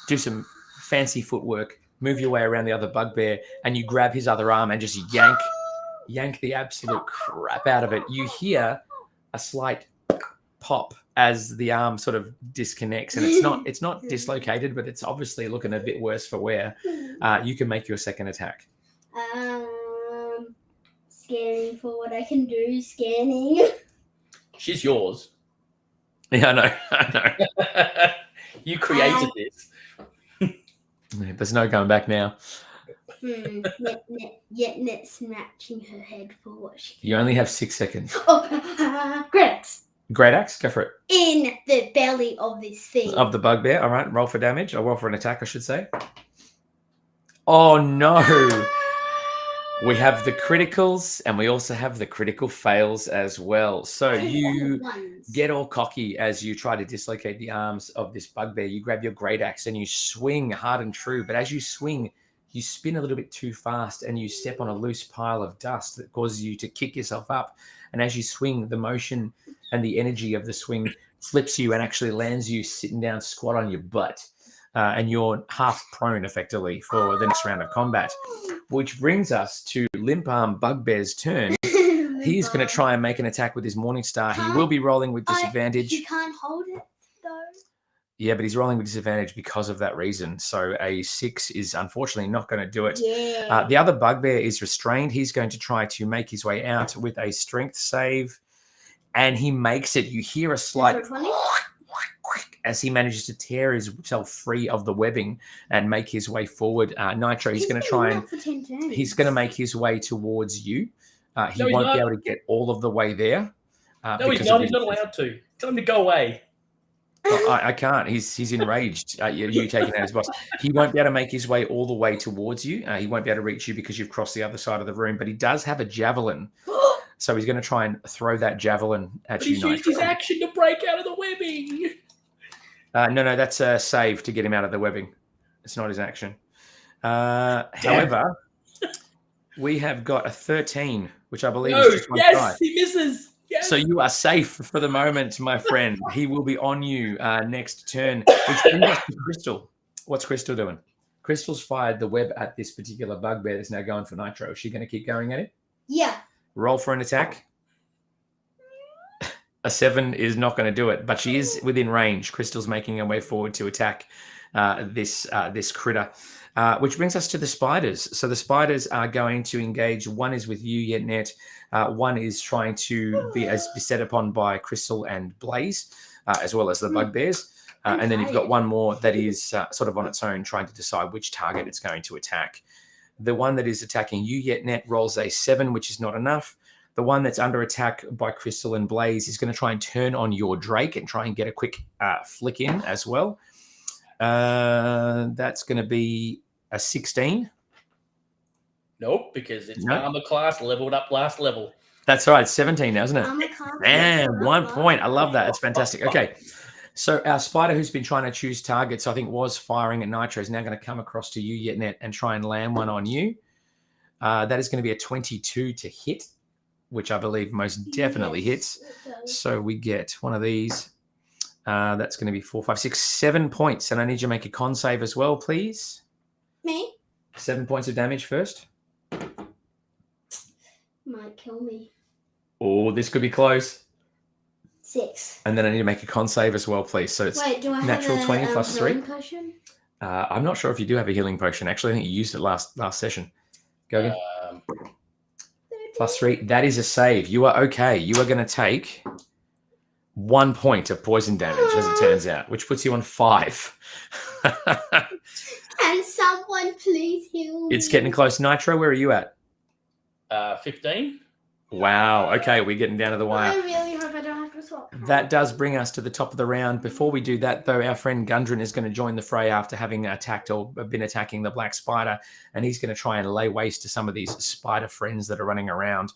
do some fancy footwork, move your way around the other bugbear, and you grab his other arm and just yank the absolute crap out of it. You hear a slight pop as the arm sort of disconnects, and it's not dislocated, but it's obviously looking a bit worse for wear. You can make your second attack. Scanning for what I can do. Scanning. She's yours. Yeah, I know. You created this. There's no going back now. Yetnet snatching her head for what she can. You only have 6 seconds. Oh, great axe. Great axe, go for it. In the belly of this thing. Of the bugbear. All right, roll for damage. Or roll for an attack, I should say. Oh, no. We have the criticals, and we also have the critical fails as well. So you get all cocky as you try to dislocate the arms of this bugbear. You grab your great axe and you swing hard and true. But as you swing, you spin a little bit too fast and you step on a loose pile of dust that causes you to kick yourself up. And as you swing, the motion and the energy of the swing flips you and actually lands you sitting down squat on your butt. And you're half prone effectively for the next round of combat, which brings us to Limp Arm Bugbear's turn. He's going to try and make an attack with his Morningstar. He will be rolling with disadvantage. He can't hold it, though. Yeah, but he's rolling with disadvantage because of that reason. So a 6 is unfortunately not going to do it. Yeah. The other Bugbear is restrained. He's going to try to make his way out with a strength save. And he makes it. You hear a slight... as he manages to tear himself free of the webbing and make his way forward. Nitro, he's going to try and he's going to make his way towards you. He won't be able to get all of the way there. No, he's not. He's not allowed to. Tell him to go away. I can't. He's enraged. You taking out his boss. He won't be able to make his way all the way towards you. He won't be able to reach you because you've crossed the other side of the room. But he does have a javelin. So he's going to try and throw that javelin at you, He's used his action to break out of the webbing. No, that's a save to get him out of the webbing. It's not his action. However, we have got a 13, which I believe is just one try. He misses. Yes. So you are safe for the moment, my friend. He will be on you next turn, which brings us to Crystal. What's Crystal doing? Crystal's fired the web at this particular bugbear that's now going for Nitro. Is she going to keep going at it? Yeah. Roll for an attack. A 7 is not going to do it, but she is within range. Crystal's making her way forward to attack this critter, which brings us to the spiders. So the spiders are going to engage. One is with you, Yetnet. One is trying to be set upon by Crystal and Blaze, as well as the bugbears. And then you've got one more that is sort of on its own, trying to decide which target it's going to attack. The one that is attacking you, Yetnet, rolls a 7, which is not enough. The one that's under attack by Crystal and Blaze is going to try and turn on your Drake and try and get a quick flick in as well. That's going to be a 16. Nope, because it's armor class leveled up last level. That's right. 17 now, isn't it? Man, 1 point. I love that. It's fantastic. Okay. So our spider who's been trying to choose targets, I think was firing at Nitro, is now going to come across to you, Yetnet, and try and land one on you. That is going to be a 22 to hit, which I believe most definitely hits. So we get one of these. That's going to be 4, 5, 6, 7 points. And I need you to make a con save as well, please. Me? 7 points of damage first. Might kill me. Oh, this could be close. 6. And then I need to make a con save as well, please. So it's Wait, do I natural have a 20 plus 3. Potion? I'm not sure if you do have a healing potion. Actually, I think you used it last session. Go again. Plus 3. That is a save. You are okay. You are going to take 1 point of poison damage, as it turns out, which puts you on 5. Can someone please heal me? It's getting close. Nitro, where are you at? 15. Wow. Okay, we're getting down to the wire. I really hope I don't have to swap. That does bring us to the top of the round. Before we do that, though, our friend Gundren is going to join the fray after having attacked or been attacking the black spider, and he's going to try and lay waste to some of these spider friends that are running around.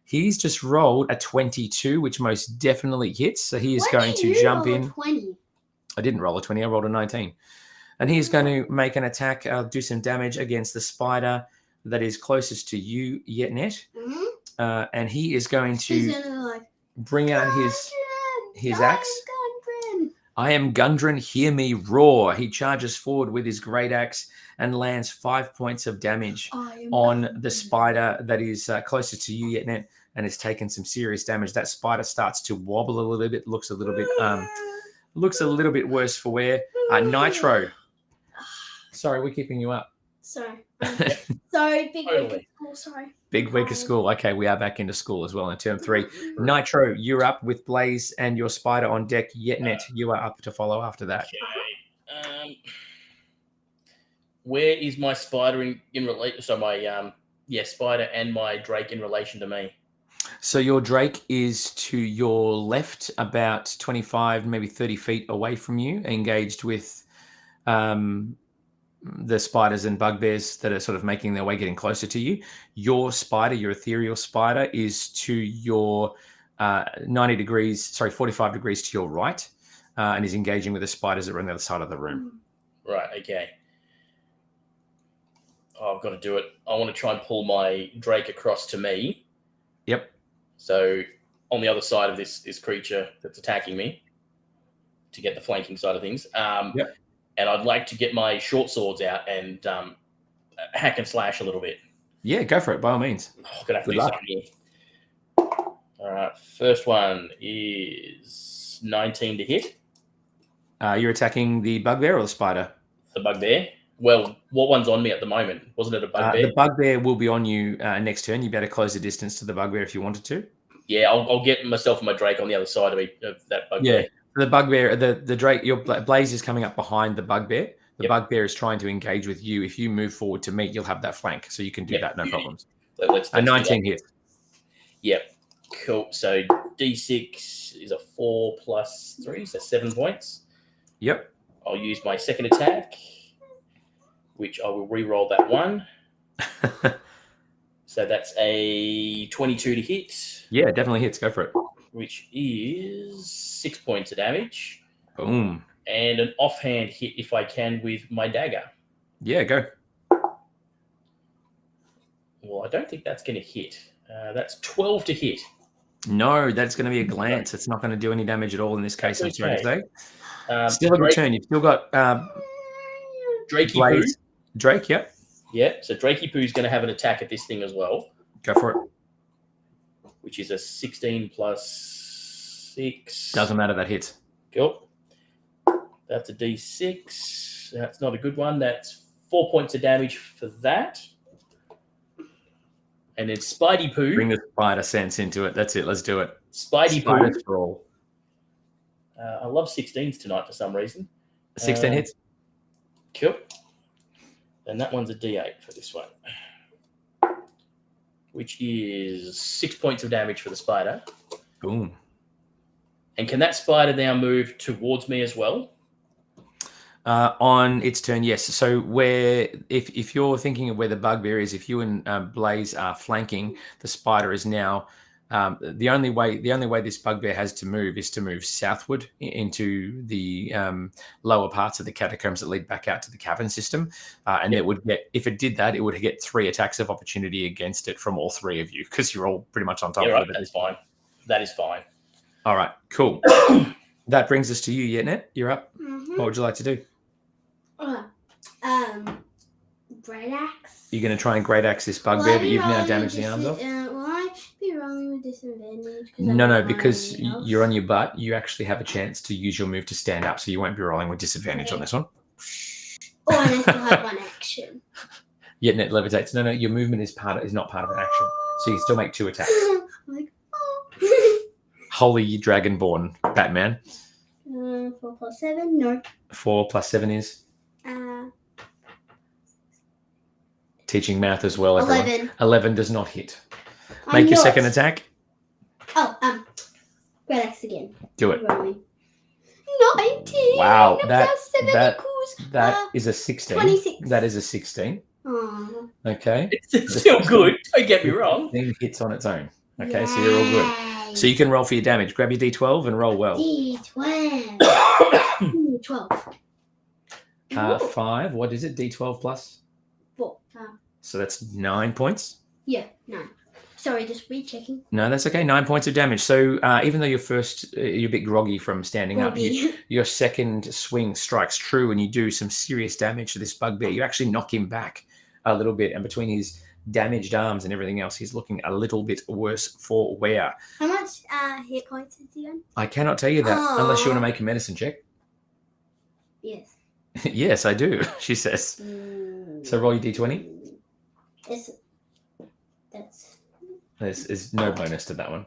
He's just rolled a 22, which most definitely hits. So he is going to jump in. 20? I didn't roll a 20. I rolled a 19. And he's going to make an attack, do some damage against the spider that is closest to you, Yetnet. Mm-hmm. And he is going to bring out his axe. I am Gundren, hear me roar. He charges forward with his great axe and lands 5 points of damage on the spider that is closest to you, Yetnet, and has taken some serious damage. That spider starts to wobble a little bit, looks a little bit worse for wear. Nitro. Sorry, we're keeping you up. Sorry. Sorry, big week of school. Sorry. Big week of school. Okay, we are back into school as well in term 3. Nitro, you're up with Blaze and your spider on deck. Yetnet, you are up to follow after that. Okay. Where is my spider in relation? So my spider and my Drake in relation to me. So your Drake is to your left, about 25, maybe 30 feet away from you, engaged with the spiders and bugbears that are sort of making their way, getting closer to you. Your spider, your ethereal spider, is to your 45 degrees to your right, and is engaging with the spiders that are on the other side of the room. Right, okay. I've got to do it. I want to try and pull my Drake across to me. Yep. So on the other side of this creature that's attacking me, to get the flanking side of things. Yep. And I'd like to get my short swords out and hack and slash a little bit. Yeah, go for it, by all means. I'm going to have to do something here. All right, first one is 19 to hit. You're attacking the bugbear or the spider? The bugbear. Well, what one's on me at the moment? Wasn't it a bugbear? The bugbear will be on you next turn. You better close the distance to the bugbear if you wanted to. Yeah, I'll get myself and my Drake on the other side of that bugbear. Yeah. The bugbear, the Drake, your Blaze is coming up behind the bugbear. The bugbear is trying to engage with you. If you move forward to meet, you'll have that flank, so you can do that, no problems. So let's a 19 hit. Yep, cool. So D6 is a 4 plus 3, so 7 points. Yep. I'll use my second attack, which I will re-roll that one. So that's a 22 to hit. Yeah, definitely hits. Go for it. Which is 6 points of damage. Boom. And an offhand hit if I can with my dagger. Yeah, go. Well, I don't think that's going to hit. That's 12 to hit. No, that's going to be a glance. It's not going to do any damage at all in this case. I'm sorry to say. Still a great. return. You've still got Drakey Poo. Drake, yep. Yeah, so Drakey Poo's going to have an attack at this thing as well. Go for it. Which is a 16 plus 6. Doesn't matter, that hits. Cool. That's a D6. That's not a good one. That's 4 points of damage for that. And then Spidey Poo. Bring the spider sense into it. That's it. Let's do it. Spidey Spiders Poo. for all. I love 16s tonight for some reason. 16 hits. Cool. And that one's a D8 for this one. Which is 6 points of damage for the spider. Boom. And can that spider now move towards me as well? On its turn, yes. So where, if you're thinking of where the bugbear is, if you and Blaze are flanking, the spider is now the only way this bugbear has to move is to move southward into the lower parts of the catacombs that lead back out to the cavern system, and it would get, if it did that, it would get 3 attacks of opportunity against it from all 3 of you because you're all pretty much on top of it. That's fine. That is fine. All right, cool. That brings us to you, Yetnet. You're up. Mm-hmm. What would you like to do? Great axe. You're going to try and great axe this bugbear that you've now damaged the arms of? Will I be rolling with disadvantage? No, because you're on your butt. You actually have a chance to use your move to stand up, so you won't be rolling with disadvantage on this one. Oh, and I still have 1 action. Yetnet levitates. No, your movement is not part of an action, so you can still make 2 attacks. I'm like, oh. Holy Dragonborn, Batman. 4 plus 7, no. 4 plus 7 is? Teaching math as well, everyone. 11. 11 does not hit. Make your second attack. Oh, great axe again. Do it. Rolling. 19. Wow, Plus 7 that is a 16. 26. That is a 16. Aww. Okay. It's still good. Don't get me wrong. 16 hits on its own. Okay, so you're all good. So you can roll for your damage. Grab your D12 and roll well. D12. 12. 5. What is it? D12 plus? 4. So that's 9 points. Yeah, 9. Sorry, just rechecking. No, that's okay. 9 points of damage. So even though you're a bit groggy from standing up, your second swing strikes true and you do some serious damage to this bugbear. You actually knock him back a little bit, and between his damaged arms and everything else, he's looking a little bit worse for wear. How much hit points is he on? I cannot tell you that unless you want to make a medicine check. Yes. Yes, I do, she says. So roll your D20. There's no bonus to that one.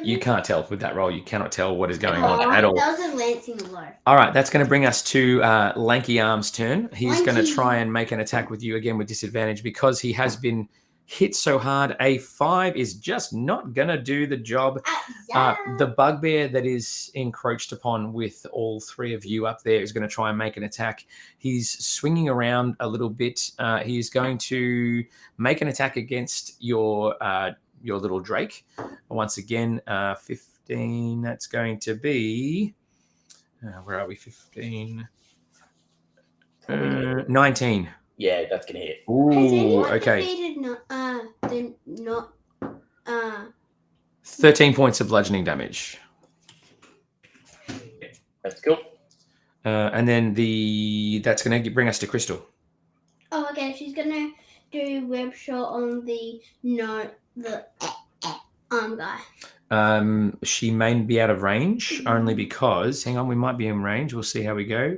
You can't tell with that roll. You cannot tell what is going on at all. That was a lancing blow. All right, that's going to bring us to Lanky Arm's turn. He's going to try and make an attack with you again with disadvantage because he has been hit so hard. A 5 is just not going to do the job. The bugbear that is encroached upon with all 3 of you up there is going to try and make an attack. He's swinging around a little bit. He's going to make an attack against your little Drake. Once again, 15. That's going to be... where are we? 15. 19. Yeah, that's going to hit. Ooh, okay. 13 points of bludgeoning damage. That's cool. And then that's going to bring us to Crystal. Oh, okay. She's going to do web shot on the arm guy. She may be out of range only because, hang on, we might be in range. We'll see how we go.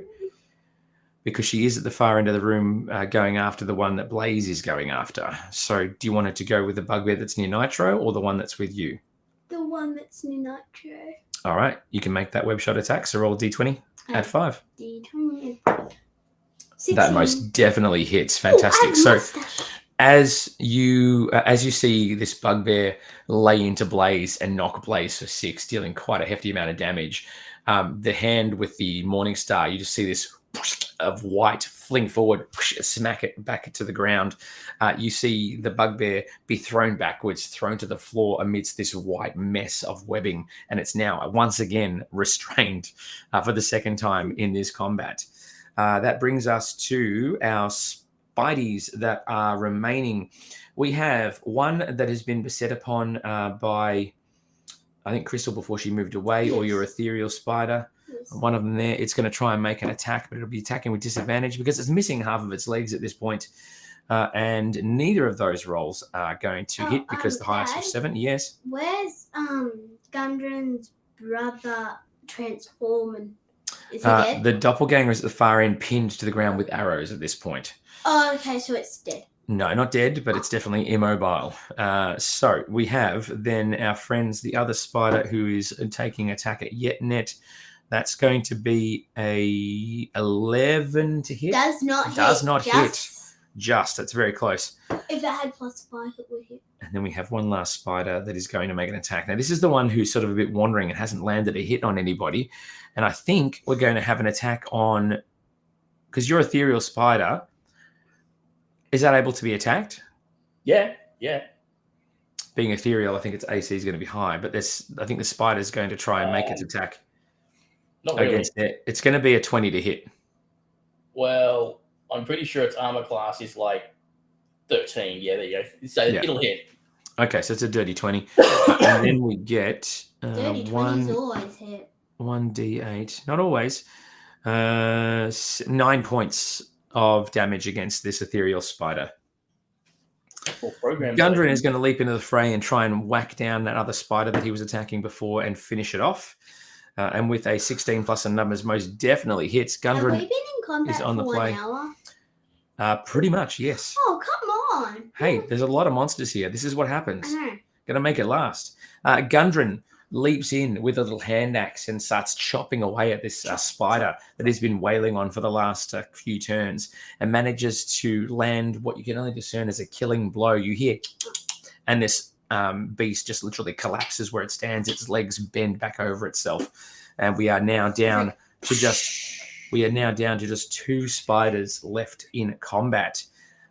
Because she is at the far end of the room going after the one that Blaze is going after. So do you want her to go with the bugbear that's near Nitro or the one that's with you? The one that's near Nitro. All right. You can make that web shot attack. So roll D20 at 5. D20 that most definitely hits. Fantastic. So as you see this bugbear lay into Blaze and knock Blaze for 6, dealing quite a hefty amount of damage, the hand with the Morning Star, you just see this of white fling forward, smack it back to the ground. You see the bugbear be thrown backwards, thrown to the floor amidst this white mess of webbing, and it's now once again restrained for the second time in this combat. That brings us to our Spideys that are remaining. We have one that has been beset upon by, I think, Crystal before she moved away, or your ethereal spider. One of them there, it's going to try and make an attack, but it'll be attacking with disadvantage because it's missing half of its legs at this point. And neither of those rolls are going to hit because the highest was 7. Yes. Where's Gundren's brother transforming? Is he dead? The doppelganger is at the far end, pinned to the ground with arrows at this point. Oh, okay, so it's dead. No, not dead, but it's definitely immobile. So we have then our friends, the other spider who is taking attack at Yetnet. That's going to be a 11 to hit. Does not hit. Just. That's very close. If it had +5, it would hit. And then we have one last spider that is going to make an attack. Now, this is the one who's sort of a bit wandering and hasn't landed a hit on anybody. And I think we're going to have an attack on... Because you're ethereal spider. Is that able to be attacked? Yeah. Being ethereal, I think its AC is going to be high. But I think the spider is going to try and make its attack. Not really. Against it. It's going to be a 20 to hit. Well, I'm pretty sure its armor class is like 13. Yeah, there you go. So it'll hit. Okay, so it's a dirty 20. And then we get dirty 20s always hit. 1d8. Not always. 9 points of damage against this ethereal spider. Gundren is going to leap into the fray and try and whack down that other spider that he was attacking before and finish it off. And with a 16 plus in numbers, most definitely hits. Gundren Have we been in combat is on the for play. 1 hour? Pretty much, yes. Oh, come on. Hey, there's a lot of monsters here. This is what happens. I know. Gonna make it last. Gundren leaps in with a little hand axe and starts chopping away at this spider that he's been wailing on for the last few turns and manages to land what you can only discern as a killing blow. You hear, and this beast just literally collapses where it stands. Its legs bend back over itself, and we are now down to just 2 spiders left in combat.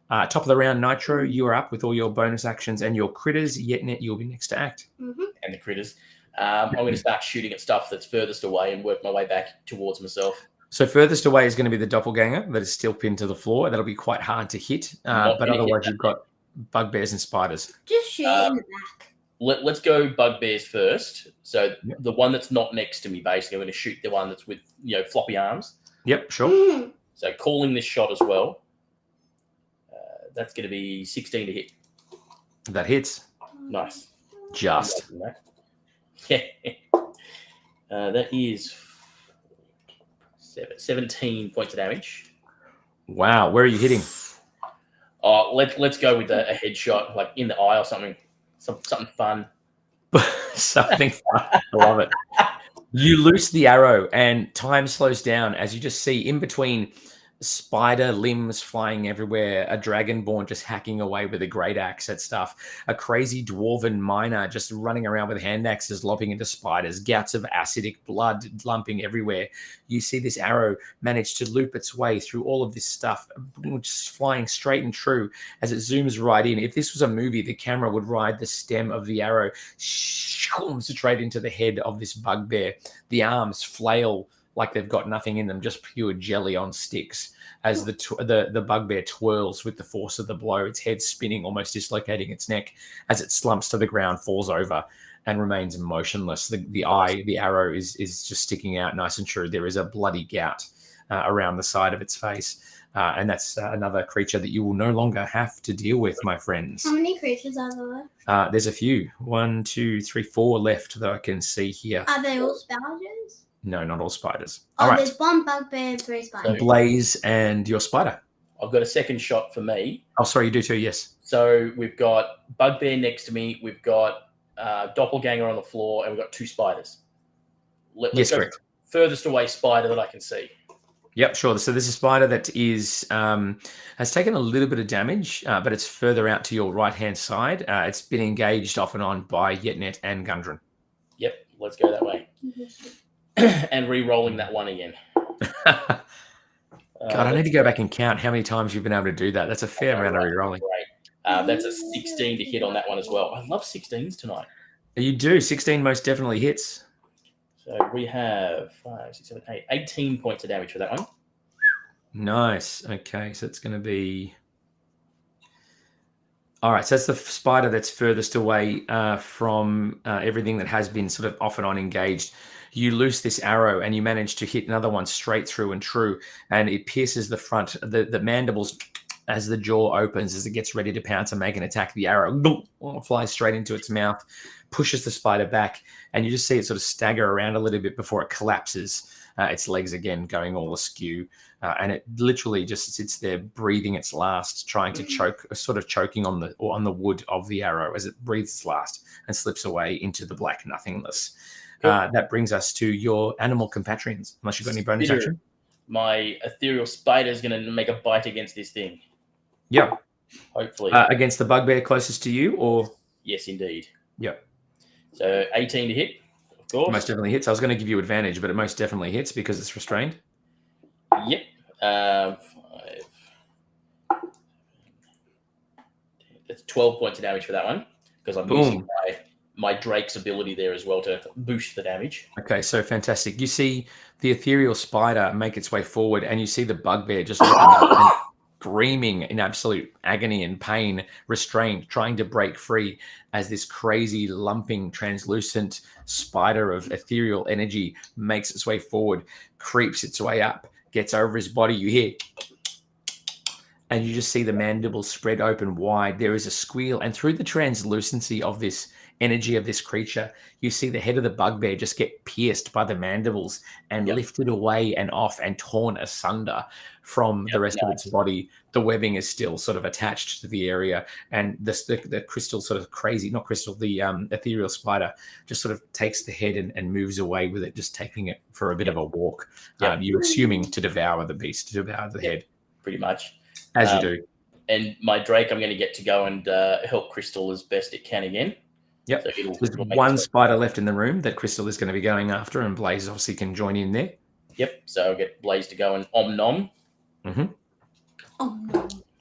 Top of the round, Nitro, you are up with all your bonus actions and your critters. Yetnet, you'll be next to act. Mm-hmm. And the critters. I'm going to start shooting at stuff that's furthest away and work my way back towards myself. So furthest away is going to be the doppelganger that is still pinned to the floor. That'll be quite hard to hit. But otherwise, you've got bugbears and spiders. Just shoot in the back. Let's go bugbears first. So the one that's not next to me, basically, I'm going to shoot the one that's with floppy arms. Yep, sure. Mm-hmm. So calling this shot as well. That's going to be 16 to hit. That hits. Nice. Just. Yeah. That is 17 points of damage. Wow. Where are you hitting? Let's go with a headshot, like in the eye or something. Something fun. Something fun. I love it. You loose the arrow and time slows down as you just see in between spider limbs flying everywhere, a dragonborn just hacking away with a great axe at stuff, a crazy dwarven miner just running around with hand axes lopping into spiders, gouts of acidic blood lumping everywhere. You see this arrow manage to loop its way through all of this stuff, just flying straight and true as it zooms right in. If this was a movie, the camera would ride the stem of the arrow straight into the head of this bugbear. The arms flail like they've got nothing in them, just pure jelly on sticks as the bugbear twirls with the force of the blow, its head spinning, almost dislocating its neck as it slumps to the ground, falls over, and remains motionless. The arrow is just sticking out nice and true. There is a bloody gout around the side of its face, and that's another creature that you will no longer have to deal with, my friends. How many creatures are there? There's a few. 1, 2, 3, 4 left that I can see here. Are they all spiders? No, not all spiders. Oh, all right. There's 1 bugbear and 3 spiders. Blaze and your spider. I've got a second shot for me. Oh, sorry, you do too, yes. So we've got bugbear next to me. We've got doppelganger on the floor, and we've got 2 spiders. Yes, correct. Furthest away spider that I can see. Yep, sure. So there's a spider that has taken a little bit of damage, but it's further out to your right-hand side. It's been engaged off and on by Yetnet and Gundren. Yep, let's go that way. And re-rolling that one again. God, I need to go back and count how many times you've been able to do that. That's a fair amount of re-rolling. Great. That's a 16 to hit on that one as well. I love 16s tonight. You do. 16 most definitely hits. So we have 5, 6, 7, 8, 18 points of damage for that one. Nice. Okay, so it's going to be... All right, so that's the spider that's furthest away from everything that has been sort of off and on engaged. You loose this arrow and you manage to hit another one straight through and true, and it pierces the front, the mandibles as the jaw opens, as it gets ready to pounce and make an attack. The arrow flies straight into its mouth, pushes the spider back, and you just see it sort of stagger around a little bit before it collapses, its legs again going all askew. And it literally just sits there breathing its last, trying to choke, sort of choking on the wood of the arrow as it breathes its last and slips away into the black nothingness. That brings us to your animal compatriots, unless you've got any bonus action. My ethereal spider is going to make a bite against this thing. Yeah. Hopefully. Against the bugbear closest to you, or? Yes, indeed. Yep. So 18 to hit, of course. Most definitely hits. I was going to give you advantage, but it most definitely hits because it's restrained. Yep. 5. That's 12 points of damage for that one, because I'm using my Drake's ability there as well to boost the damage. Okay, so fantastic. You see the ethereal spider make its way forward, and you see the bugbear just looking up and screaming in absolute agony and pain, restrained, trying to break free as this crazy, lumping, translucent spider of ethereal energy makes its way forward, creeps its way up, gets over his body. You hear, and you just see the mandibles spread open wide. There is a squeal, and through the translucency of this energy of this creature, you see the head of the bugbear just get pierced by the mandibles and lifted away and off and torn asunder from the rest of its body. The webbing is still sort of attached to the area, and the crystal sort of crazy, not crystal, the ethereal spider just sort of takes the head and moves away with it, just taking it for a bit of a walk. You're assuming to devour the beast, to devour the head. Pretty much. As you do. And my Drake, I'm going to get to go and help Crystal as best it can again. Yep. So there's one spider left in the room that Crystal is going to be going after, and Blaze obviously can join in there. Yep. So I'll get Blaze to go and om-nom. Mm-hmm.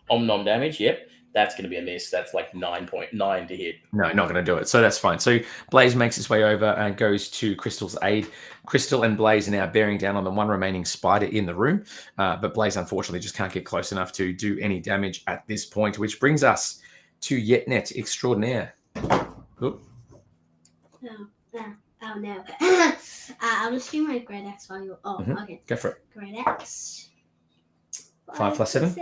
Om-nom damage, yep. That's going to be a miss. That's like 9.9 to hit. No, not going to do it. So that's fine. So Blaze makes his way over and goes to Crystal's aid. Crystal and Blaze are now bearing down on the one remaining spider in the room. But Blaze, unfortunately, just can't get close enough to do any damage at this point, which brings us to Yetnet Extraordinaire. Oh no. I'll just do my Great Axe while you're... Oh, okay. Go for it. Great Axe. 5 plus 7?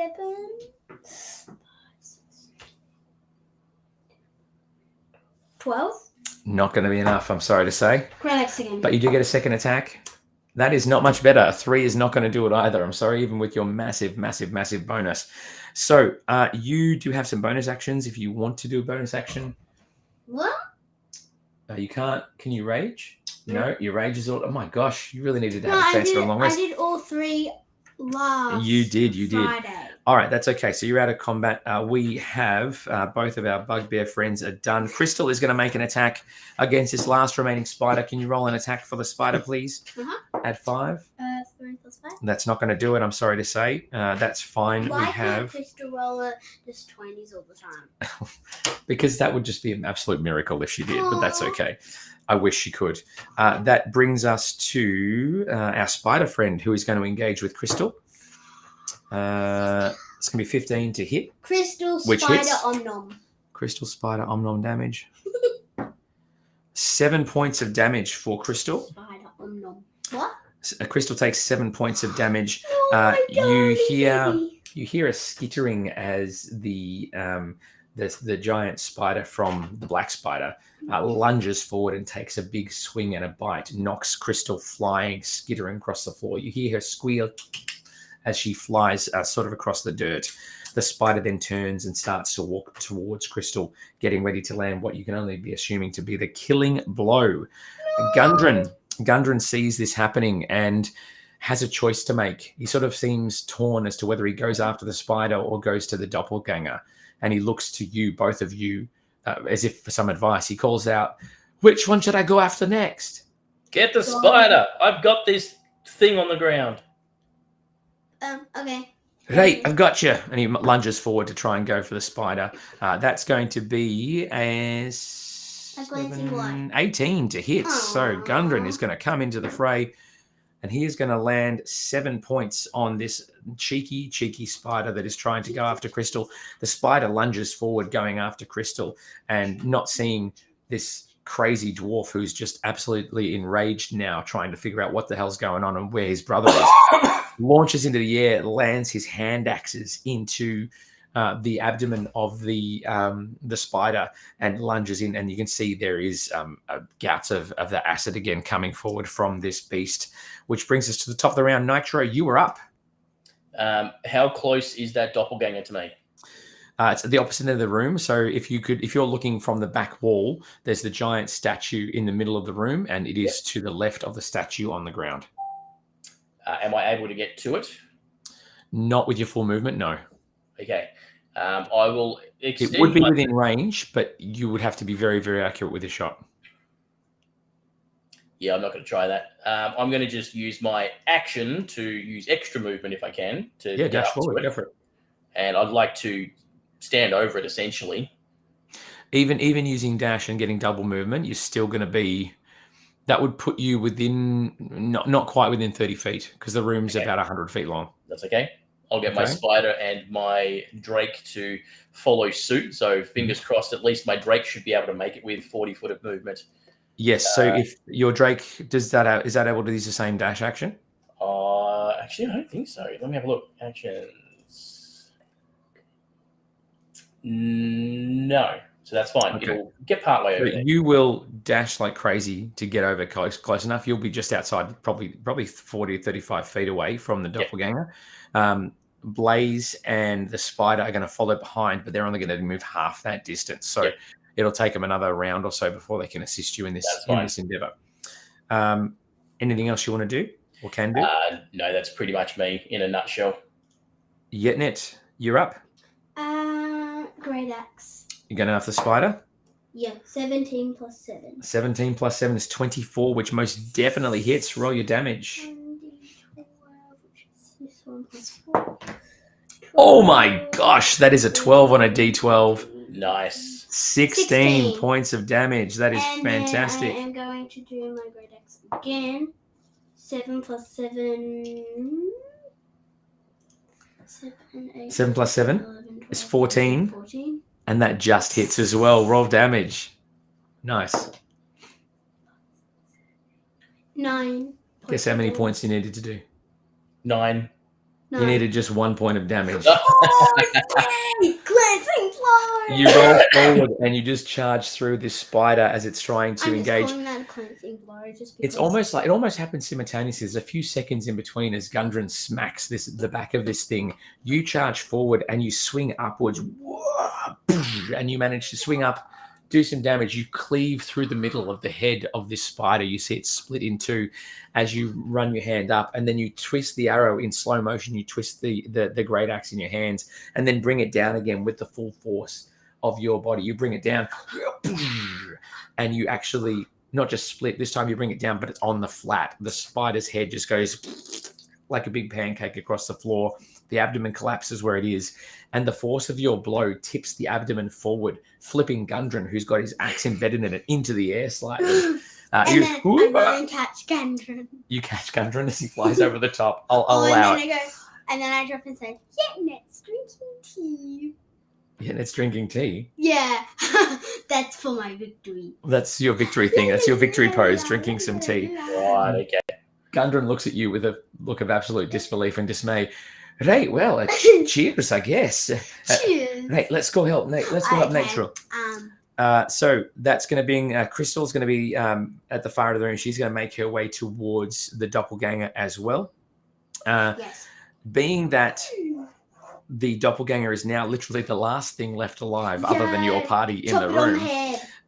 12? Not going to be enough, I'm sorry to say. Great Axe again. But you do get a second attack. That is not much better. A 3 is not going to do it either. I'm sorry, even with your massive, massive, massive bonus. So you do have some bonus actions if you want to do a bonus action. What? You can't. Can you rage? No, your rage is all. Oh my gosh, you really needed to have a chance for a long rest. I did all 3 last. You did. Friday. All right, that's okay. So you're out of combat. We have both of our bugbear friends are done. Crystal is going to make an attack against this last remaining spider. Can you roll an attack for the spider, please? At 5. 3 plus 5. That's not going to do it. I'm sorry to say. That's fine. Why can't Crystal roll just 20s all the time? Because that would just be an absolute miracle if she did, but that's okay. I wish she could. That brings us to our spider friend, who is going to engage with Crystal. It's going to be 15 to hit. Crystal which Spider hits. Om-Nom. Crystal Spider Om-Nom damage. 7 points of damage for Crystal. Spider Om-Nom. What? Crystal takes 7 points of damage. You hear a skittering as the giant spider from the black spider lunges forward and takes a big swing and a bite, knocks Crystal flying, skittering across the floor. You hear her squeal as she flies sort of across the dirt. The spider then turns and starts to walk towards Crystal, getting ready to land what you can only be assuming to be the killing blow. No. Gundren sees this happening and has a choice to make. He sort of seems torn as to whether he goes after the spider or goes to the doppelganger. And he looks to you, both of you, as if for some advice. He calls out, "Which one should I go after next?" Get the spider. I've got this thing on the ground. Okay. Right, I've got you. And he lunges forward to try and go for the spider. That's going to be a 18 to hit. So Gundren is going to come into the fray, and he is going to land 7 points on this cheeky spider that is trying to go after Crystal. The spider lunges forward, going after Crystal, and not seeing this crazy dwarf who's just absolutely enraged now, trying to figure out what the hell's going on and where his brother is, launches into the air, lands his hand axes into the abdomen of the spider and lunges in, and you can see there is gouts of the acid again coming forward from this beast, which brings us to the top of the round. Nitro, you are up. How close is that doppelganger to me? It's at the opposite end of the room. So if you're looking from the back wall, there's the giant statue in the middle of the room, and it is to the left of the statue on the ground. Am I able to get to it? Not with your full movement, no. Okay. I will extend. It would be within range, but you would have to be very, very accurate with a shot. Yeah, I'm not going to try that. I'm going to just use my action to use extra movement if I can. Dash forward, go for it. And I'd like to stand over it, essentially. Even using dash and getting double movement, you're still going to be... That would put you within... Not quite within 30 feet, because the room's about 100 feet long. That's okay. I'll get my spider and my drake to follow suit. So fingers crossed, at least my drake should be able to make it with 40 foot of movement. Yes. So if your drake is that able to use the same dash action? Actually, I don't think so. Let me have a look. Actions. No. So that's fine. Okay. It'll get partway over there. You will dash like crazy to get over close enough. You'll be just outside, probably 40 or 35 feet away from the doppelganger. Blaze and the spider are going to follow behind, but they're only going to move half that distance. So it'll take them another round or so before they can assist you in this endeavor. Anything else you want to do or can do? No, that's pretty much me in a nutshell. Yetnet, you're up. Great axe. You're going after the spider? Yeah, 17 plus 7. 17 plus 7 is 24, which most definitely hits. Roll your damage. This one plus 4. Oh my gosh, that is a 12 on a D12. Nice. 16 points of damage. That is fantastic. I am going to do my great axe again. 7 plus 7. 7 plus 7 11, is 14. 14. And that just hits as well. Roll damage. Nice. 9. Guess how many points you needed to do? 9. You needed just 1 point of damage. Oh, yay! Glancing blow! You roll forward and you just charge through this spider as it's trying to engage. Calling that a glancing blow just It's almost like it almost happens simultaneously. There's a few seconds in between as Gundren smacks the back of this thing. You charge forward and you swing upwards, and you manage to swing up, do some damage. You cleave through the middle of the head of this spider. You see it split in two as you run your hand up, and then you twist the arrow in slow motion. You twist the great axe in your hands, and then bring it down again with the full force of your body. You bring it down, and you actually not just split. This time you bring it down, but it's on the flat. The spider's head just goes like a big pancake across the floor. The abdomen collapses where it is, and the force of your blow tips the abdomen forward, flipping Gundren, who's got his axe embedded in it, into the air slightly. And then I go and catch Gundren. You catch Gundren as he flies over the top. I'll allow it. And then I drop and say, Yetnet's drinking tea. Yetnet's drinking tea? Yeah, that's for my victory. That's your victory thing. That's your victory pose, drinking some tea. Right, okay. Gundren looks at you with a look of absolute disbelief and dismay. Right, well, cheers, I guess. Cheers. Right, let's go help Nate. Let's go help Nitro. So that's going to be Crystal's going to be at the far end of the room. She's going to make her way towards the doppelganger as well. Yes. Being that the doppelganger is now literally the last thing left alive other than your party in the room,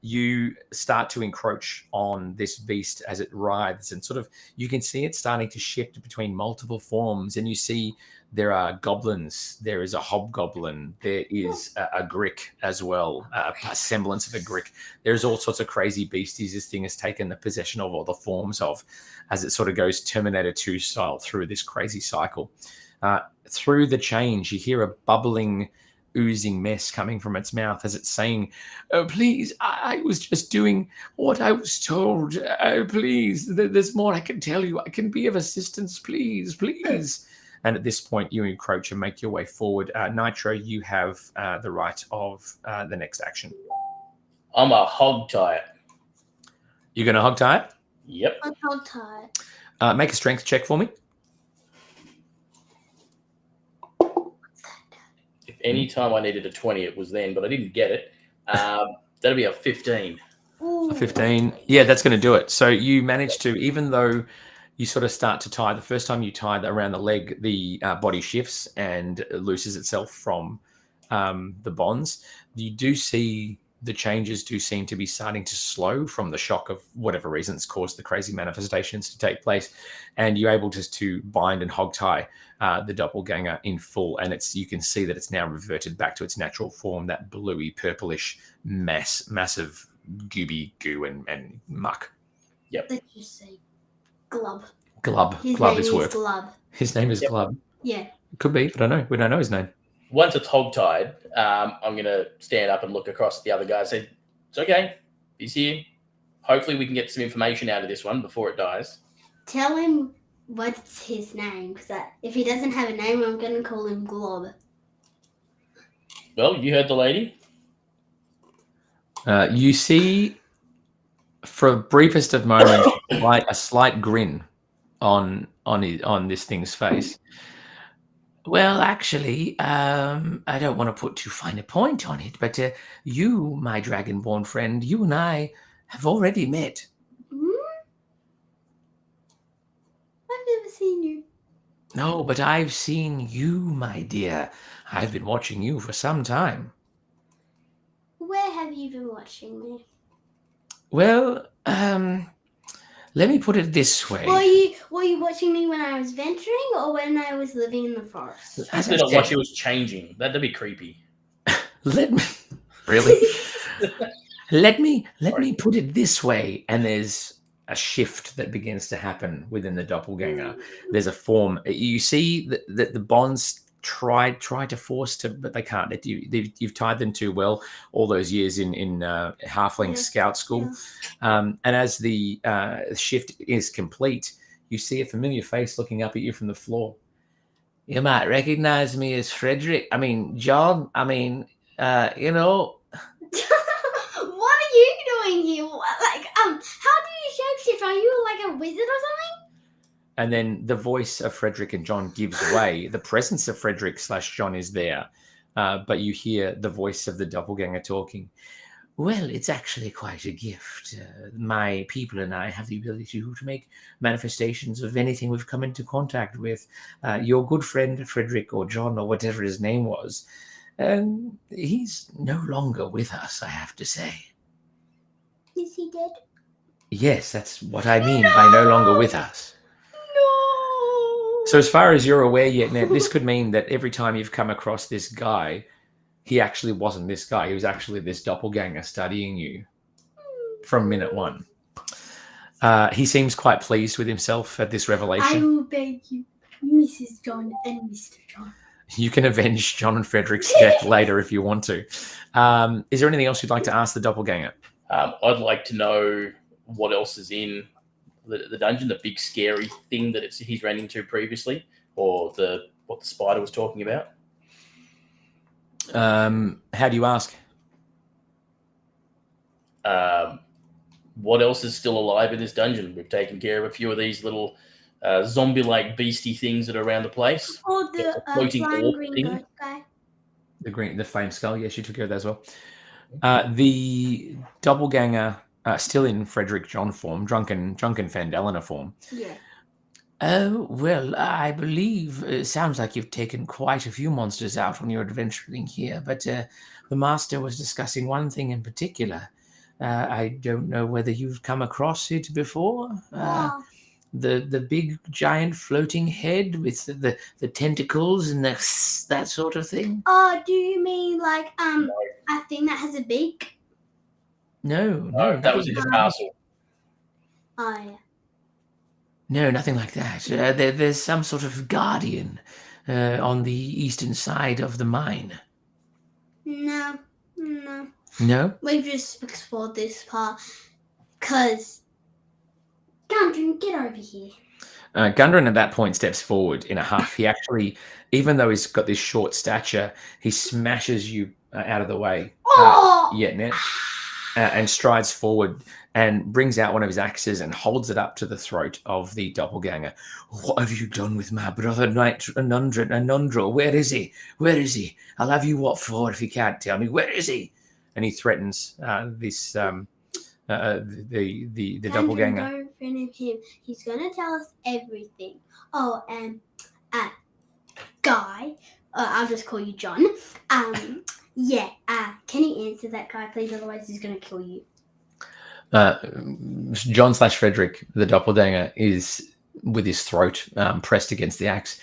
you start to encroach on this beast as it writhes, and sort of you can see it starting to shift between multiple forms, and you see there are goblins, there is a hobgoblin, there is a grick as well, a semblance of a grick. There's all sorts of crazy beasties this thing has taken the possession of, or the forms of, as it sort of goes Terminator 2 style through this crazy cycle. Through the change, you hear a bubbling, oozing mess coming from its mouth as it's saying, "Oh, please, I was just doing what I was told. Please, there's more I can tell you. I can be of assistance. Please, please." And at this point, you encroach and make your way forward. Nitro, you have the right of the next action. I'm a hog tie it. You're going to hog tie it? Yep. I'll hog tie it. Make a strength check for me. If any time I needed a 20, it was then, but I didn't get it. That'll be a 15. Ooh. A 15. Yeah, that's going to do it. So you manage to, even though you sort of start to tie, the first time you tie around the leg, the body shifts and looses itself from the bonds. You do see the changes do seem to be starting to slow from the shock of whatever reasons caused the crazy manifestations to take place. And you're able to bind and hog tie the doppelganger in full. And you can see that it's now reverted back to its natural form, that bluey, purplish massive gooby goo and muck. Yep. Let's just say Glub. Glub. His Glub name is is work. Glub. His name is Yep. Glub. Yeah. Could be, but I don't know. We don't know his name. Once it's hog-tied, I'm going to stand up and look across at the other guy and say, it's okay. He's here. Hopefully we can get some information out of this one before it dies. Tell him what's his name, because if he doesn't have a name, I'm going to call him Glob. Well, you heard the lady. You see, for a briefest of moments, a slight grin on this thing's face. Well, actually, I don't want to put too fine a point on it, but you, my dragonborn friend, you and I have already met. I've never seen you. No, but I've seen you, my dear. I've been watching you for some time. Where have you been watching me? Well, let me put it this way. Were you watching me when I was venturing or when I was living in the forest? As I I don't said, watch it was changing. That'd be creepy. let me really let me put it this way. And there's a shift that begins to happen within the doppelganger. There's a form. You see that the bonds try to force to, but they can't. You've tied them too well all those years in halfling scout school. And as the shift is complete, you see a familiar face looking up at you from the floor. You might recognize me as Frederick. I mean, John. I mean, you know. What are you doing here? How do you shapeshift? Are you like a wizard or something? And then the voice of Frederick and John gives way. The presence of Frederick / John is there, but you hear the voice of the doppelganger talking. Well, it's actually quite a gift. My people and I have the ability to make manifestations of anything we've come into contact with. Your good friend Frederick or John or whatever his name was, he's no longer with us, I have to say. Is he dead? Yes, that's what I mean by no longer with us. No. So as far as you're aware, Yetnet, this could mean that every time you've come across this guy, he actually wasn't this guy. He was actually this doppelganger studying you from minute one. He seems quite pleased with himself at this revelation. I will beg you, Mrs. John and Mr. John. You can avenge John and Frederick's death later if you want to. Is there anything else you'd like to ask the doppelganger? I'd like to know what else is in the dungeon, the big scary thing that he's ran into previously, or what the spider was talking about. How do you ask? What else is still alive in this dungeon? We've taken care of a few of these little zombie-like beastie things that are around the place. Or the floating flying orb green thing. ghost guy. The flame skull. Yes, you took care of that as well. The doppelganger, still in Frederick John form, drunken Phandalin form. Yeah. Oh, well, I believe it sounds like you've taken quite a few monsters out when you're adventuring here, but the master was discussing one thing in particular. I don't know whether you've come across it before. The big giant floating head with the tentacles and that sort of thing. Oh, do you mean like a thing that has a beak? No, That was in the castle. Oh yeah. No, nothing like that. There's some sort of guardian on the eastern side of the mine. No. No? We've just explored this part. Cause Gundren, get over here. Gundren at that point steps forward in a huff. He actually, even though he's got this short stature, he smashes you out of the way. Oh! Yetnet. and strides forward and brings out one of his axes and holds it up to the throat of the doppelganger. What have you done with my brother, Nitro? Where is he? Where is he? I'll have you what for if you can't tell me. Where is he? And he threatens the doppelganger. Go in front of him. He's gonna tell us everything. Oh, and Guy, I'll just call you John. Yeah. Can you answer that guy, please? Otherwise, he's gonna kill you. John/Frederick, the doppelganger, is with his throat pressed against the axe.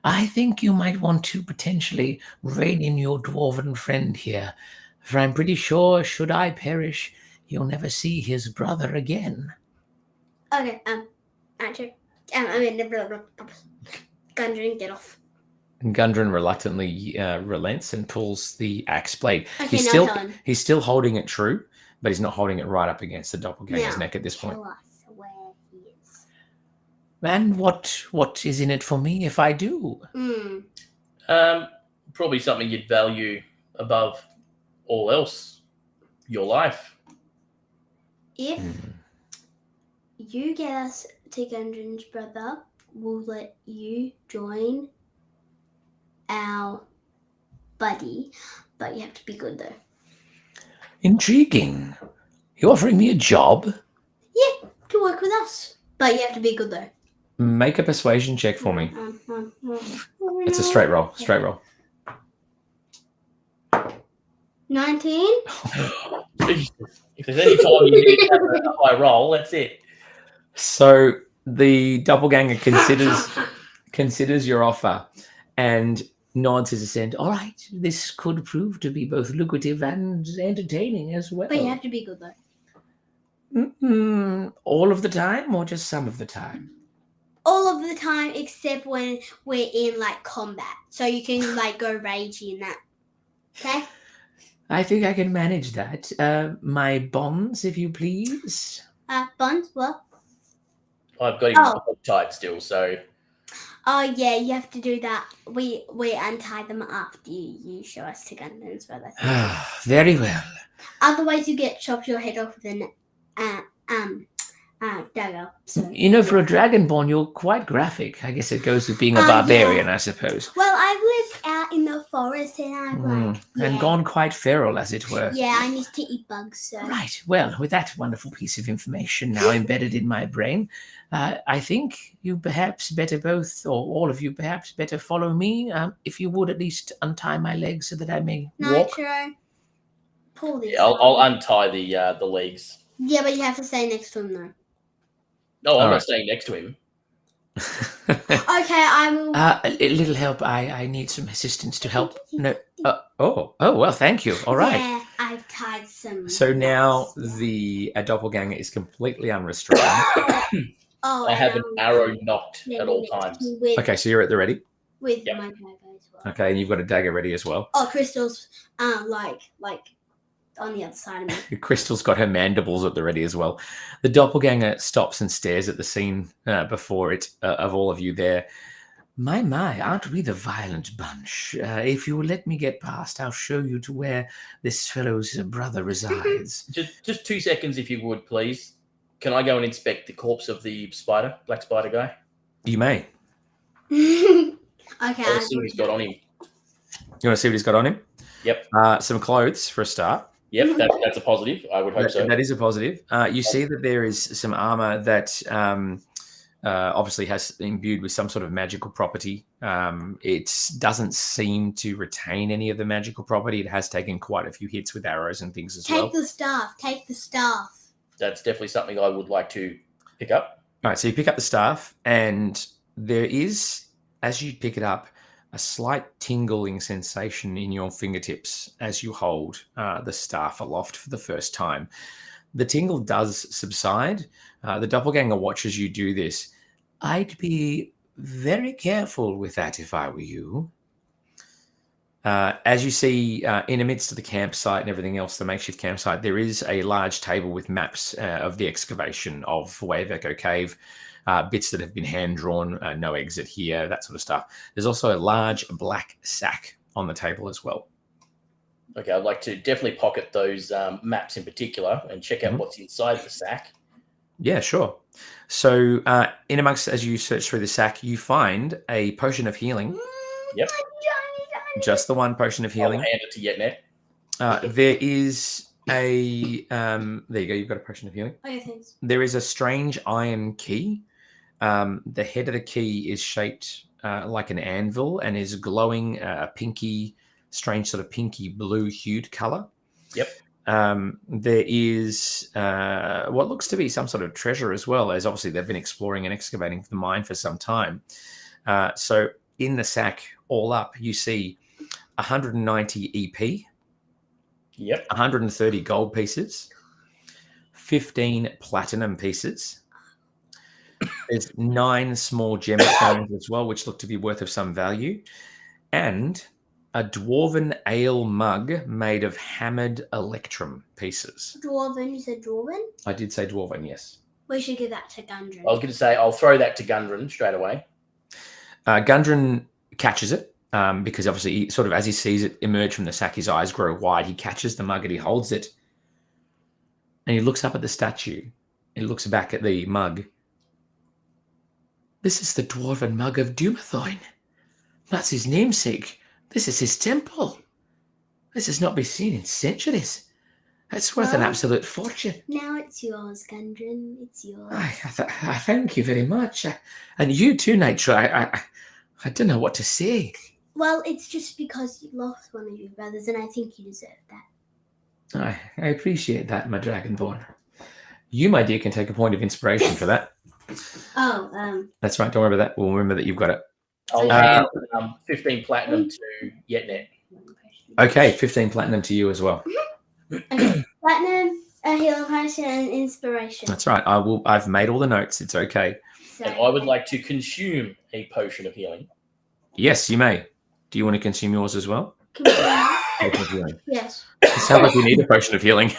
I think you might want to potentially rein in your dwarven friend here, for I'm pretty sure, should I perish, he'll never see his brother again. Okay. Actually, Gundren, get off. And Gundren reluctantly relents and pulls the axe blade. Okay, He's still holding it true, but he's not holding it right up against the doppelganger's neck at this point. Tell us where he is. And what is in it for me if I do? Probably something you'd value above all else. Your life. If you get us to Gundren's brother, we'll let you join our buddy, but you have to be good though. Intriguing. You offering me a job? Yeah, to work with us, but you have to be good though. Make a persuasion check for me. It's a straight roll. Straight roll. 19. If there's any time you need to have a high roll, that's it. So the doppelganger considers your offer and nods his assent. All right, this could prove to be both lucrative and entertaining as well. But you have to be good though. All of the time or just some of the time? All of the time except when we're in like combat. So you can like go ragey and that. Okay? I think I can manage that. My bonds, if you please. Bonds, what? I've got him tied still, so. Oh yeah, you have to do that. We untie them after you show us to Gundren's brother. Very well. Otherwise, you get chopped your head off with an dagger. So. You know, for a dragonborn, you're quite graphic. I guess it goes with being a barbarian, yeah. I suppose. Well, I've lived out in the forest and I've and gone quite feral, as it were. Yeah, I used to eat bugs. So. Right. Well, with that wonderful piece of information now embedded in my brain, I think you perhaps better both, or all of you perhaps better follow me. If you would at least untie my legs so that I may walk. Nitro, pull these. Yeah, I'll untie the legs. Yeah, but you have to stay next to him though. No, I'm not staying next to him. Okay, I will. A little help. I need some assistance to help. No. Well, thank you. All right. Yeah, I've tied some. So now the doppelganger is completely unrestrained. I have an arrow nocked at all times. Okay, so you're at the ready? With my dagger as well. Okay, and you've got a dagger ready as well? Oh, Crystal's like on the other side of me. Crystal's got her mandibles at the ready as well. The doppelganger stops and stares at the scene before it of all of you there. My, aren't we the violent bunch? If you will let me get past, I'll show you to where this fellow's brother resides. Just 2 seconds, if you would, please. Can I go and inspect the corpse of the black spider guy? You may. Okay. Let's see what he's got on him. You want to see what he's got on him? Yep. Some clothes for a start. Yep, that's a positive. I would hope so. That is a positive. You see that there is some armor that obviously has imbued with some sort of magical property. It doesn't seem to retain any of the magical property. It has taken quite a few hits with arrows and things as well. Take the staff. That's definitely something I would like to pick up. All right, so you pick up the staff, and there is, as you pick it up, a slight tingling sensation in your fingertips as you hold the staff aloft for the first time. The tingle does subside. The doppelganger watches you do this. I'd be very careful with that if I were you. As you see, in the midst of the campsite and everything else, the makeshift campsite, there is a large table with maps of the excavation of Way of Echo Cave, bits that have been hand-drawn, no exit here, that sort of stuff. There's also a large black sack on the table as well. Okay, I'd like to definitely pocket those maps in particular and check out what's inside the sack. Yeah, sure. So in amongst, as you search through the sack, you find a potion of healing. Yep. Just the one potion of healing. I'll hand it to Yetnet. There is a there you go. You've got a potion of healing. Okay, thanks. There is a strange iron key. The head of the key is shaped like an anvil and is glowing pinky, strange sort of pinky blue hued color. Yep. There is what looks to be some sort of treasure as well, as obviously they've been exploring and excavating the mine for some time. So in the sack, all up, you see 190 EP. Yep. 130 gold pieces, 15 platinum pieces. There's 9 small gemstones as well, which look to be worth of some value, and a dwarven ale mug made of hammered electrum pieces. Dwarven? You said dwarven? I did say dwarven, yes. We should give that to Gundren. I was going to say I'll throw that to Gundren straight away. Gundren catches it because obviously, he, sort of as he sees it emerge from the sack, his eyes grow wide. He catches the mug and he holds it, and he looks up at the statue. He looks back at the mug. This is the dwarven mug of Dumathoin. That's his namesake. This is his temple. This has not been seen in centuries. It's worth an absolute fortune. Now it's yours, Gundren. It's yours. I thank you very much. And you too, Nitro. I don't know what to say. Well, it's just because you lost one of your brothers, and I think you deserve that. I appreciate that, my Dragonborn. You, my dear, can take a point of inspiration for that. Oh, That's right. Don't worry about that. We'll remember that you've got it. I'll hand 15 platinum to Yetnet. Okay, 15 platinum to you as well. Okay. Platinum, a healing potion, and inspiration. That's right. I've made all the notes. It's okay. So, And I would like to consume a potion of healing. Yes, you may. Do you want to consume yours as well? Can we do that? Potion of healing. Yes. It sounds like you need a potion of healing.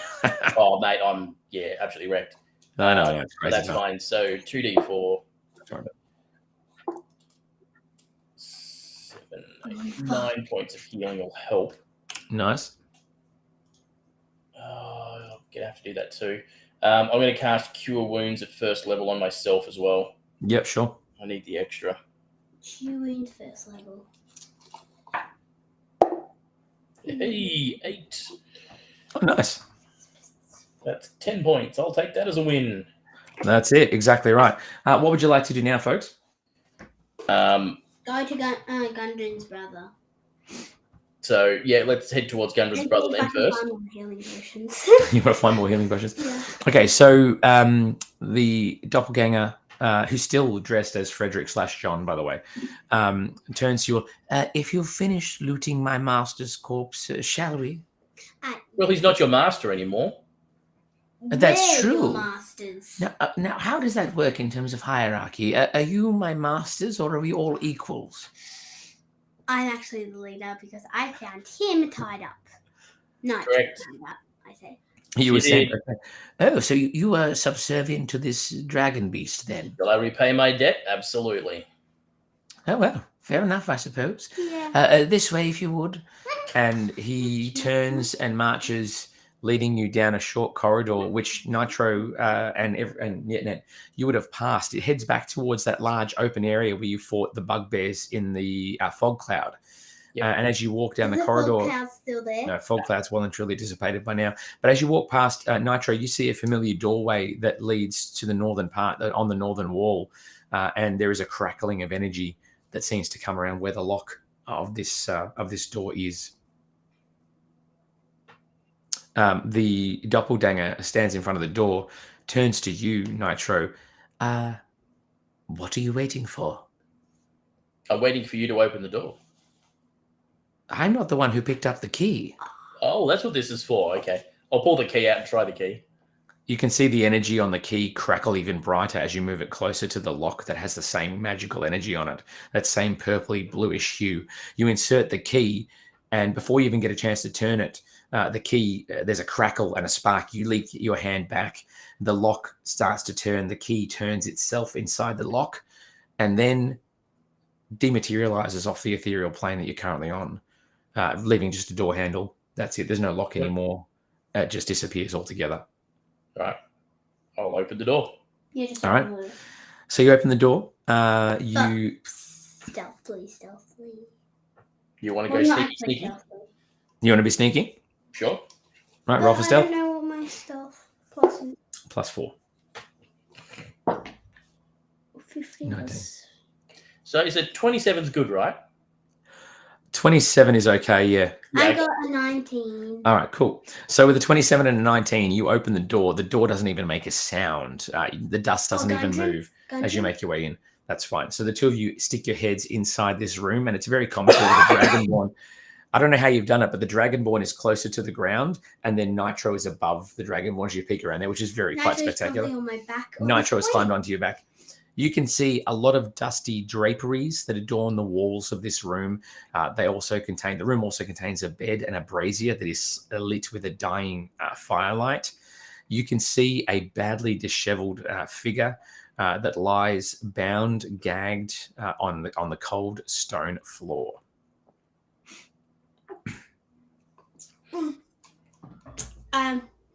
Oh, mate, I'm absolutely wrecked. I know. It's crazy. That's fine. So 2d4. Sorry. 7, 8, 9 points of healing will help. Nice. Oh, I'm gonna have to do that too. I'm going to cast Cure Wounds at first level on myself as well. Yep, sure. I need the extra. Chewing first level. Hey, 8. Oh, nice. That's 10 points. I'll take that as a win. That's it. Exactly right. What would you like to do now, folks? Um, Go to Gundren's brother. So, yeah, let's head towards Gundren's brother then first. Healing potions. You want to find more healing potions? Yeah. Okay, so the doppelganger, who's still dressed as Frederick/John, by the way, turns to you. If you've finished looting my master's corpse, shall we? Well, he's not your master anymore. That's We're true. your masters. Now, how does that work in terms of hierarchy? Are you my masters, or are we all equals? I'm actually the leader because I found him tied up. Not Correct. tied up, I say. You were She saying, did. okay. Oh, so you are subservient to this dragon beast then? Shall I repay my debt? Absolutely. Oh, well, fair enough, I suppose. Yeah. This way, if you would. And he turns and marches, leading you down a short corridor, which Nitro and Yetnet, you would have passed. It heads back towards that large open area where you fought the bugbears in the fog cloud. Yep. And as you walk down Is the the corridor, fog cloud still there? no, fog cloud's well and truly dissipated by now. But as you walk past Nitro, you see a familiar doorway that leads to the northern part, on the northern wall, and there is a crackling of energy that seems to come around where the lock of this door is. The doppelganger stands in front of the door, turns to you, Nitro. What are you waiting for? I'm waiting for you to open the door. I'm not the one who picked up the key. Oh, that's what this is for. Okay. I'll pull the key out and try the key. You can see the energy on the key crackle even brighter as you move it closer to the lock that has the same magical energy on it, that same purpley bluish hue. You insert the key, and before you even get a chance to turn it, the key, there's a crackle and a spark. You leap your hand back. The lock starts to turn. The key turns itself inside the lock and then dematerializes off the ethereal plane that you're currently on, leaving just a door handle That's it. There's no lock anymore. It just disappears altogether. All right. I'll open the door. Yeah, just all right. So you open the door. Stealthily. You want to go sneaky? You want to be sneaky? Sure. Right, roll for stealth. I don't know what my stealth plus is. +4. 15. 19. So is it 27's good, right? 27 is okay, yeah. I got a 19. All right, cool. So with a 27 and a 19, you open the door. The door doesn't even make a sound. The dust doesn't even move as you make your way in. That's fine. So the two of you stick your heads inside this room, and it's very comical with the Dragonborn. I don't know how you've done it, but the Dragonborn is closer to the ground, and then Nitro is above the Dragonborn as you peek around there, which is quite spectacular. On my back. Nitro has climbed onto your back. You can see a lot of dusty draperies that adorn the walls of this room. The room also contains a bed and a brazier that is lit with a dying firelight. You can see a badly disheveled figure that lies bound, gagged on the cold stone floor.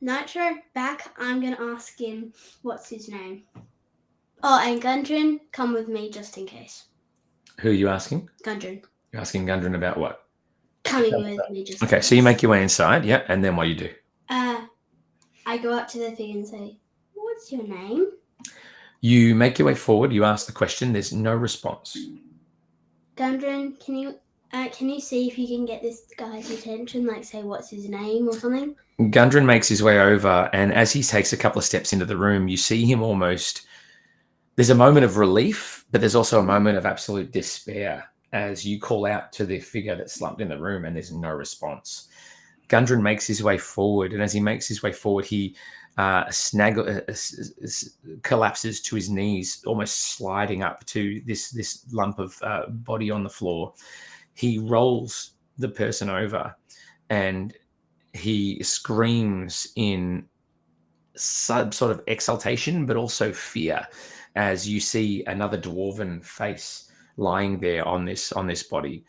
Nitro back. I'm gonna ask him what's his name. Oh, and Gundren, come with me just in case. Who are you asking? Gundren. You're asking Gundren about what? Coming with me just. Okay, so you make your way inside, yeah, and then what do you do? I go up to the figure and say, "What's your name?" You make your way forward. You ask the question. There's no response. Gundren, can you see if you can get this guy's attention? Like, say, what's his name or something? Gundren makes his way over, and as he takes a couple of steps into the room, you see him almost. There's a moment of relief, but there's also a moment of absolute despair as you call out to the figure that's slumped in the room, and there's no response. Gundren makes his way forward, and as he makes his way forward, he collapses to his knees, almost sliding up to this lump of body on the floor. He rolls the person over, and he screams in some sort of exultation, but also fear, as you see another dwarven face lying there on this body.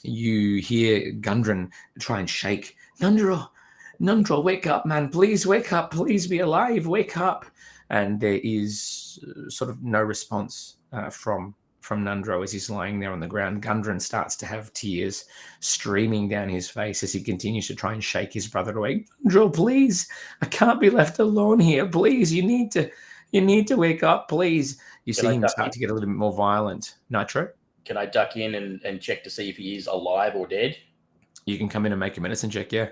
You hear Gundren try and shake. Nundro, wake up, man. Please wake up. Please be alive. Wake up. And there is sort of no response from Nundro as he's lying there on the ground. Gundren starts to have tears streaming down his face as he continues to try and shake his brother away. Nundro, please. I can't be left alone here. Please, you need to wake up, please. You see him start to get a little bit more violent. Nitro? Can I duck in and check to see if he is alive or dead? You can come in and make a medicine check, yeah.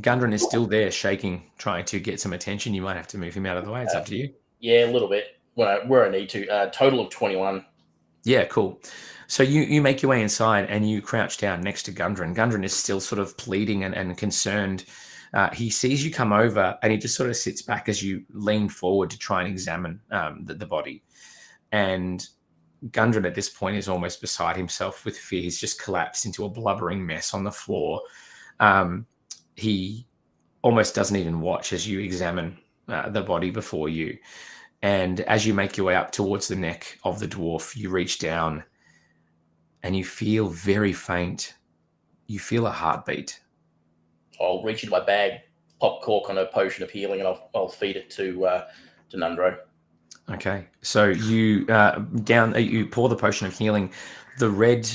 Gundren is still there, shaking, trying to get some attention. You might have to move him out of the way. It's up to you. Yeah, a little bit. Where I need to. Total of 21. Yeah, cool. So you make your way inside and you crouch down next to Gundren. Gundren is still sort of pleading and concerned. He sees you come over and he just sort of sits back as you lean forward to try and examine the body. And Gundren at this point is almost beside himself with fear. He's just collapsed into a blubbering mess on the floor. He almost doesn't even watch as you examine the body before you. And as you make your way up towards the neck of the dwarf, you reach down and you feel very faint. You feel a heartbeat. I'll reach into my bag, pop cork on a potion of healing, and I'll feed it to Nundro. Okay, so you you pour the potion of healing. The red,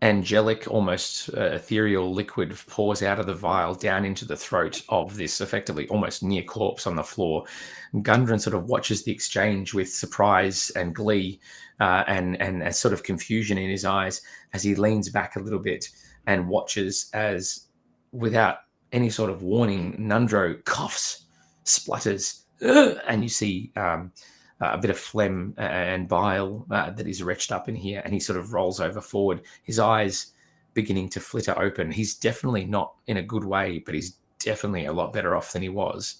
angelic, almost ethereal liquid pours out of the vial down into the throat of this effectively almost near corpse on the floor. Gundren sort of watches the exchange with surprise and glee and a sort of confusion in his eyes as he leans back a little bit and watches as, without any sort of warning, Nundro coughs, splutters, and you see a bit of phlegm and bile that is retched up in here, and he sort of rolls over forward, his eyes beginning to flitter open. He's definitely not in a good way, but he's definitely a lot better off than he was.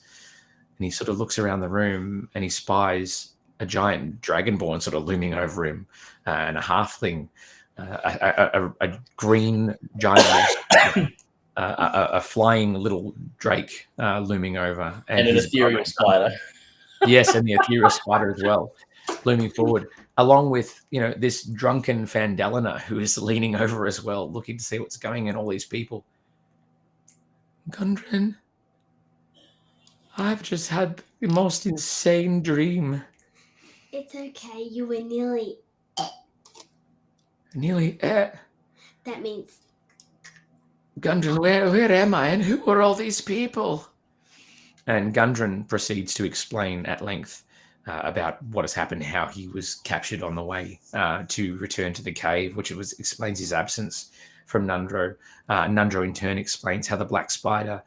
And he sort of looks around the room and he spies a giant dragonborn sort of looming over him, and a halfling, a green giant, a flying little drake looming over. And an ethereal spider. Yes, and the ethereal spider as well. looming forward, along with, this drunken Phandaliner who is leaning over as well, looking to see what's going on, all these people. Gundren, I've just had the most insane dream. It's okay. You were nearly. That means. Gundren, where am I, and who are all these people? And Gundren proceeds to explain at length about what has happened, how he was captured on the way to return to the cave, which explains his absence from Nundro. Nundro in turn explains how the Black Spider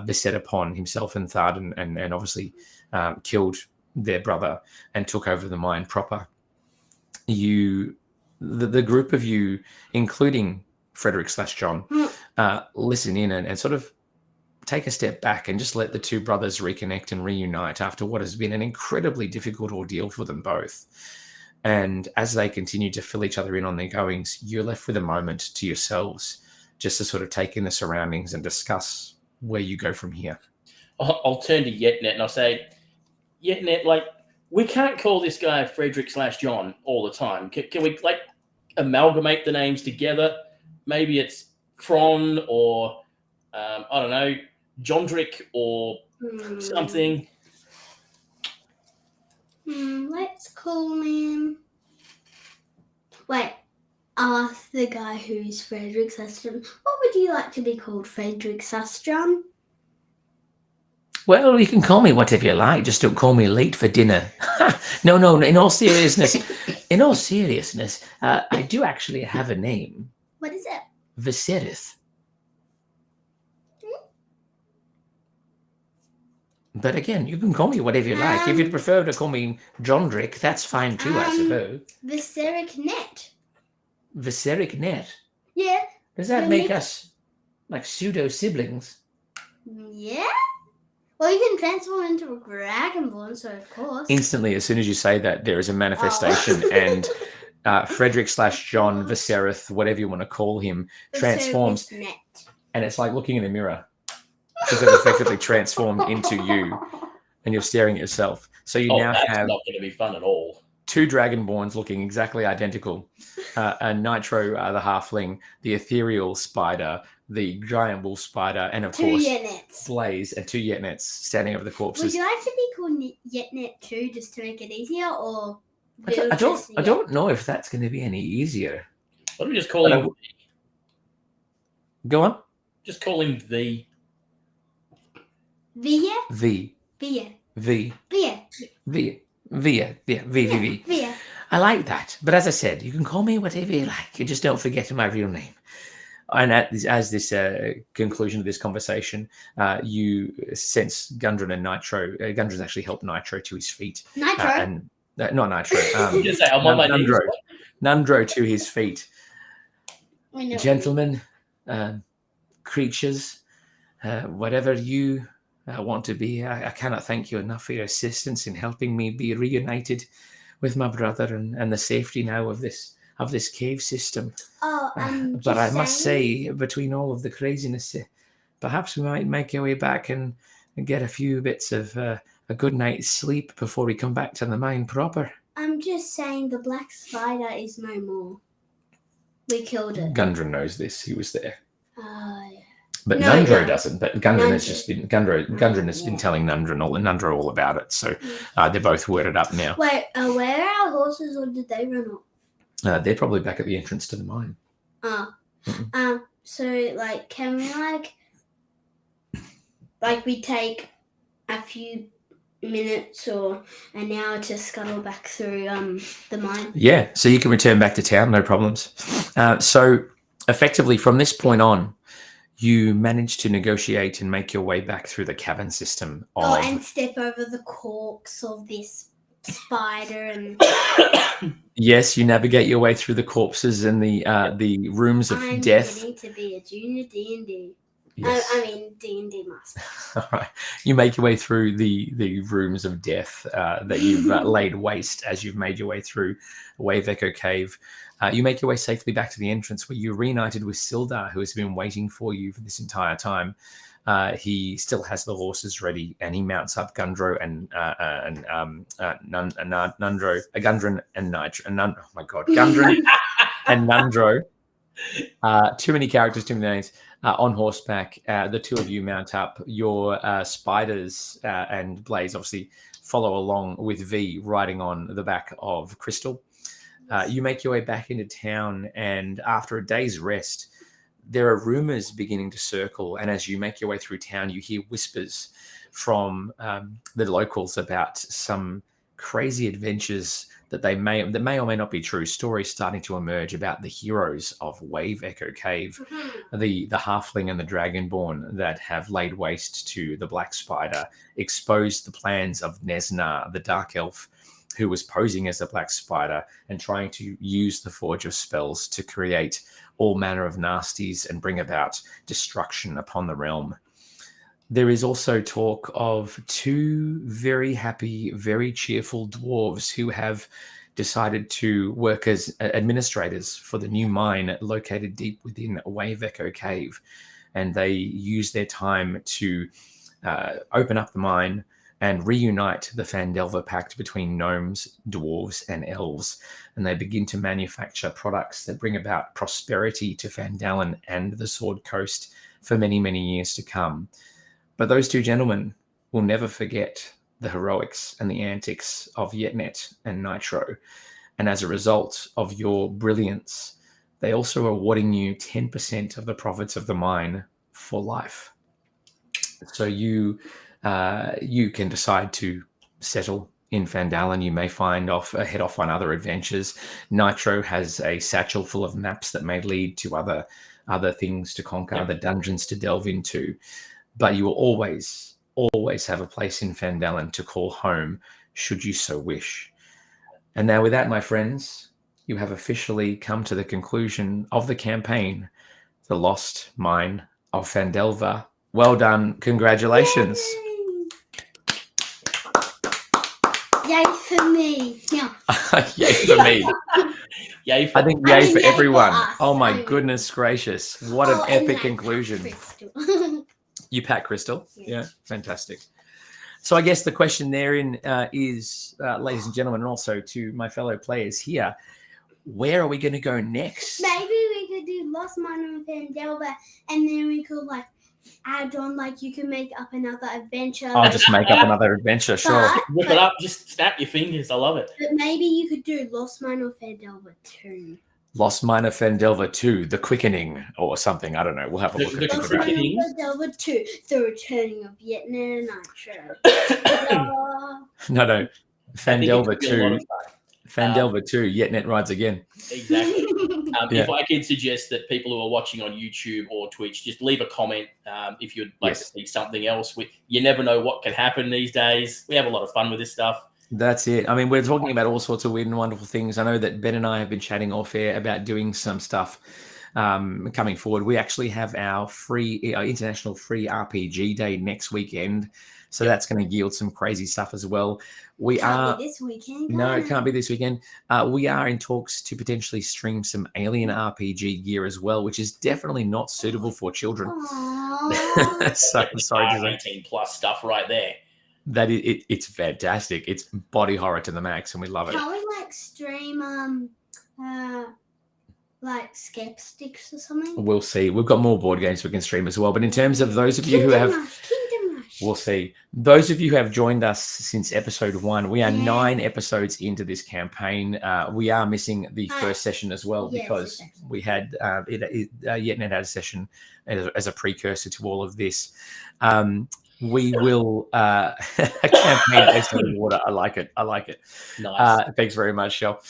beset upon himself and Thad and obviously killed their brother and took over the mine proper. The group of you, including Frederick/John, listen in and sort of take a step back and just let the two brothers reconnect and reunite after what has been an incredibly difficult ordeal for them both. And as they continue to fill each other in on their goings, you're left with a moment to yourselves just to sort of take in the surroundings and discuss where you go from here. I'll turn to Yetnet and I'll say, Yetnet, we can't call this guy Frederick/John all the time. Can we amalgamate the names together? Maybe it's Fron or I don't know, Jondrick or something. Let's call him. Wait, ask the guy who's Frederick/John. What would you like to be called, Frederick/John? Well, you can call me whatever you like. Just don't call me late for dinner. No. In all seriousness, I do actually have a name. What is it? Viserys. But again, you can call me whatever you like. If you'd prefer to call me Jondrick, that's fine too, I suppose. Viserys/Net. Viserys/Net? Yeah. Does that make us like pseudo-siblings? Yeah. Well, you can transform into a Dragonborn, so of course. Instantly, as soon as you say that, there is a manifestation and Frederick/John, Viserys, whatever you want to call him, transforms. And it's like looking in a mirror. Because it effectively transformed into you and you're staring at yourself. So you now that's have not going to be fun at all. Two Dragonborns looking exactly identical. And Nitro, the halfling, the ethereal spider, the giant wolf spider, and of course, Yetnets. Blaze and two Yetnets standing over the corpses. Would you like to be called Yetnet too, just to make it easier, or? I don't know if that's going to be any easier. Why don't we just call him? Go on. Just call him the. Via. V. Via. V. Via. Via. Via. Yeah. V. Via. I like that. But as I said, you can call me whatever you like. You just don't forget my real name. And as this conclusion of this conversation, you sense Gundren and Nitro. Gundren's actually helped Nitro to his feet. Nitro? Not Nitro. You say, I'm on my knees. Nundro to his feet. I know. Gentlemen, creatures, whatever you want to be, I cannot thank you enough for your assistance in helping me be reunited with my brother and the safety now of this cave system. But I must say, between all of the craziness, perhaps we might make our way back and get a few bits of a good night's sleep before we come back to the mine proper. I'm just saying the black spider is no more. We killed it. Gundren knows this. He was there. Yeah. But No, Nundro no. doesn't. But Gundren has just been Gundren has been telling Nundro all about it. So they're both worded up now. Wait, where are our horses, or did they run off? They're probably back at the entrance to the mine. So can we we take a few minutes or an hour to scuttle back through the mine? Yeah, so you can return back to town, no problems. So effectively from this point on, you manage to negotiate and make your way back through the cavern system. And step over the corpse of this spider and... Yes, you navigate your way through the corpses and the rooms of death. I'm getting to be a junior D&D. Yes. I mean D&D master. All right. You make your way through the rooms of death that you've laid waste as you've made your way through Wave Echo Cave. You make your way safely back to the entrance where you're reunited with Sildar, who has been waiting for you for this entire time. he still has the horses ready, and he mounts up Gundro and Gundren and Nitro. Oh my God, Gundren and Nundro. Too many characters, too many names. On horseback, the two of you mount up. Your spiders and Blaze obviously follow along with V riding on the back of Crystal. You make your way back into town, and after a day's rest, there are rumors beginning to circle. And as you make your way through town, you hear whispers from the locals about some crazy adventures that may or may not be true. Stories starting to emerge about the heroes of Wave Echo Cave, the halfling and the dragonborn that have laid waste to the Black Spider, exposed the plans of Nesna, the Dark Elf, who was posing as the Black Spider and trying to use the Forge of Spells to create all manner of nasties and bring about destruction upon the realm. There is also talk of two very happy, very cheerful dwarves who have decided to work as administrators for the new mine located deep within Wave Echo Cave. And they use their time to open up the mine and reunite the Phandelver Pact between gnomes, dwarves, and elves. And they begin to manufacture products that bring about prosperity to Phandalin and the Sword Coast for many, many years to come. But those two gentlemen will never forget the heroics and the antics of Yetnet and Nitro. And as a result of your brilliance, they also are awarding you 10% of the profits of the mine for life. So you can decide to settle in Phandalin. You may head off on other adventures. Nitro has a satchel full of maps that may lead to other things to conquer, other dungeons to delve into. But you will always have a place in Phandalin to call home, should you so wish. And now with that, my friends, you have officially come to the conclusion of the campaign, The Lost Mine of Phandelver. Well done. Congratulations. Yay for me. Yeah. Yay for me. Yay for, I think yay for yay everyone. for us. Oh my goodness gracious. What an epic conclusion. Crystal. You pack Crystal? Yeah, fantastic. So I guess the question therein is, ladies and gentlemen, and also to my fellow players here, where are we going to go next? Maybe we could do Lost Mine of Phandelver, and then we could add on, you can make up another adventure. I'll just make up another adventure, sure. Whip it up, just snap your fingers. I love it. But maybe you could do Lost Mine of Phandelver 2. Lost Mine of Phandelver 2, The Quickening, or something. I don't know. We'll have a look at Lost it. Mine of Phandelver 2, The Returning of Yetnet and Nitro. No. Phandelver 2. Phandelver 2, Yetnet rides again. Exactly. If I could suggest that people who are watching on YouTube or Twitch, just leave a comment if you'd like to see something else. You never know what can happen these days. We have a lot of fun with this stuff. That's it. I mean, we're talking about all sorts of weird and wonderful things. I know that Ben and I have been chatting off air about doing some stuff coming forward. We actually have our international free RPG day next weekend. So that's going to yield some crazy stuff as well. Can't be this weekend. No, it can't be this weekend. We are in talks to potentially stream some Alien RPG gear as well, which is definitely not suitable for children. So, sorry, 18 plus stuff right there. That it's fantastic. It's body horror to the max, and we love it. Can we stream Skeptics or something? We'll see. We've got more board games we can stream as well. But in terms of those of you who have, Kingdom Rush. We'll see. Those of you who have joined us since episode 1, we are 9 episodes into this campaign. We are missing the first session as well because we had Yetnet had a session as a precursor to all of this. We will a campaign based on water. I like it. Nice. Thanks very much, Shel.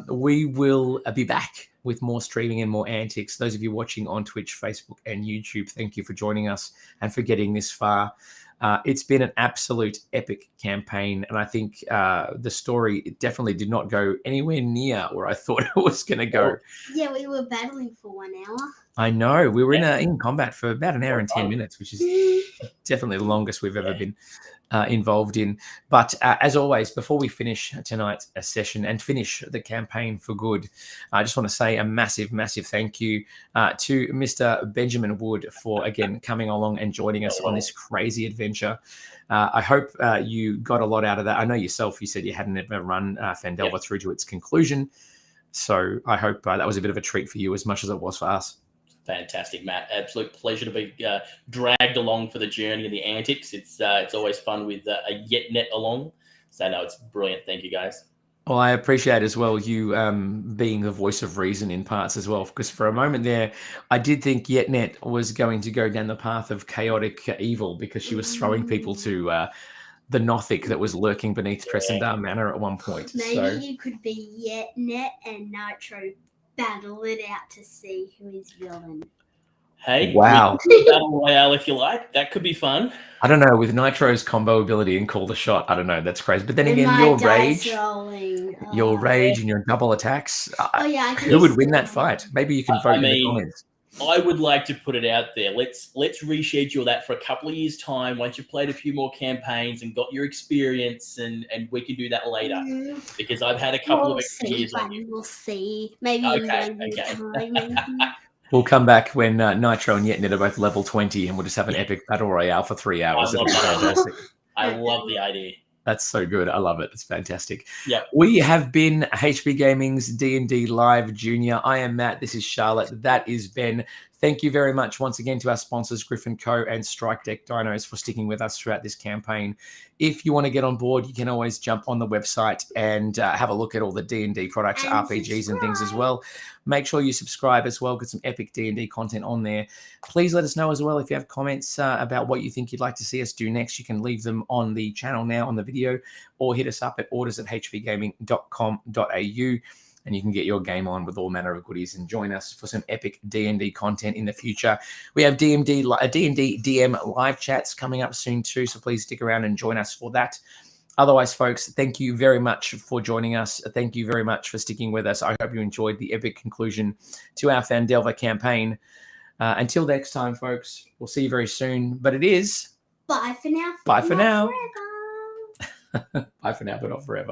We will be back with more streaming and more antics. Those of you watching on Twitch, Facebook, and YouTube, thank you for joining us and for getting this far. It's been an absolute epic campaign, and I think the story definitely did not go anywhere near where I thought it was going to go. Yeah, we were battling for 1 hour. I know. We were in combat for about an hour and 10 minutes, which is definitely the longest we've ever been. involved in. But as always, before we finish tonight's session and finish the campaign for good, I just want to say a massive, massive thank you to Mr. Benjamin Wood for, again, coming along and joining us on this crazy adventure. I hope you got a lot out of that. I know yourself, you said you hadn't ever run Phandelver through to its conclusion. So I hope that was a bit of a treat for you as much as it was for us. Fantastic, Matt. Absolute pleasure to be dragged along for the journey and the antics. It's always fun with a Yetnet along. So, no, it's brilliant. Thank you, guys. Well, I appreciate as well you being the voice of reason in parts as well, because for a moment there, I did think Yetnet was going to go down the path of chaotic evil because she was throwing people to the Nothic that was lurking beneath Tressendar Manor at one point. Maybe you could be Yetnet and Nitro battle it out to see who is villain. Hey, wow. Battle Royale if you like. That could be fun. I don't know, with Nitro's combo ability and call the shot, I don't know, that's crazy. But then again, your rage and your double attacks, who would win that fight? Maybe you can vote in the comments. I would like to put it out there. Let's reschedule that for a couple of years' time once you've played a few more campaigns and got your experience, and we can do that later. Because I've had a couple of years on you. We'll see. Maybe We'll come back when Nitro and Yetnet are both level 20 and we'll just have an epic battle royale for 3 hours. It'll be fantastic. I love the idea. That's so good. I love it. It's fantastic. Yeah. We have been HB Gaming's D&D Live Junior. I am Matt. This is Charlotte. That is Ben. Thank you very much once again to our sponsors, Griffin Co. and Strike Deck Dinos, for sticking with us throughout this campaign. If you want to get on board, you can always jump on the website and have a look at all the D&D products, and RPGs and things as well. Make sure you subscribe as well. Get some epic D&D content on there. Please let us know as well if you have comments about what you think you'd like to see us do next. You can leave them on the channel now on the video, or hit us up at orders@hpgaming.com.au. and you can get your game on with all manner of goodies and join us for some epic D&D content in the future. We have D&D DM live chats coming up soon too, so please stick around and join us for that. Otherwise, folks, thank you very much for joining us. Thank you very much for sticking with us. I hope you enjoyed the epic conclusion to our Phandelver campaign. Until next time, folks, we'll see you very soon. But it is... Bye for now. Bye for now. Bye for now, but not forever.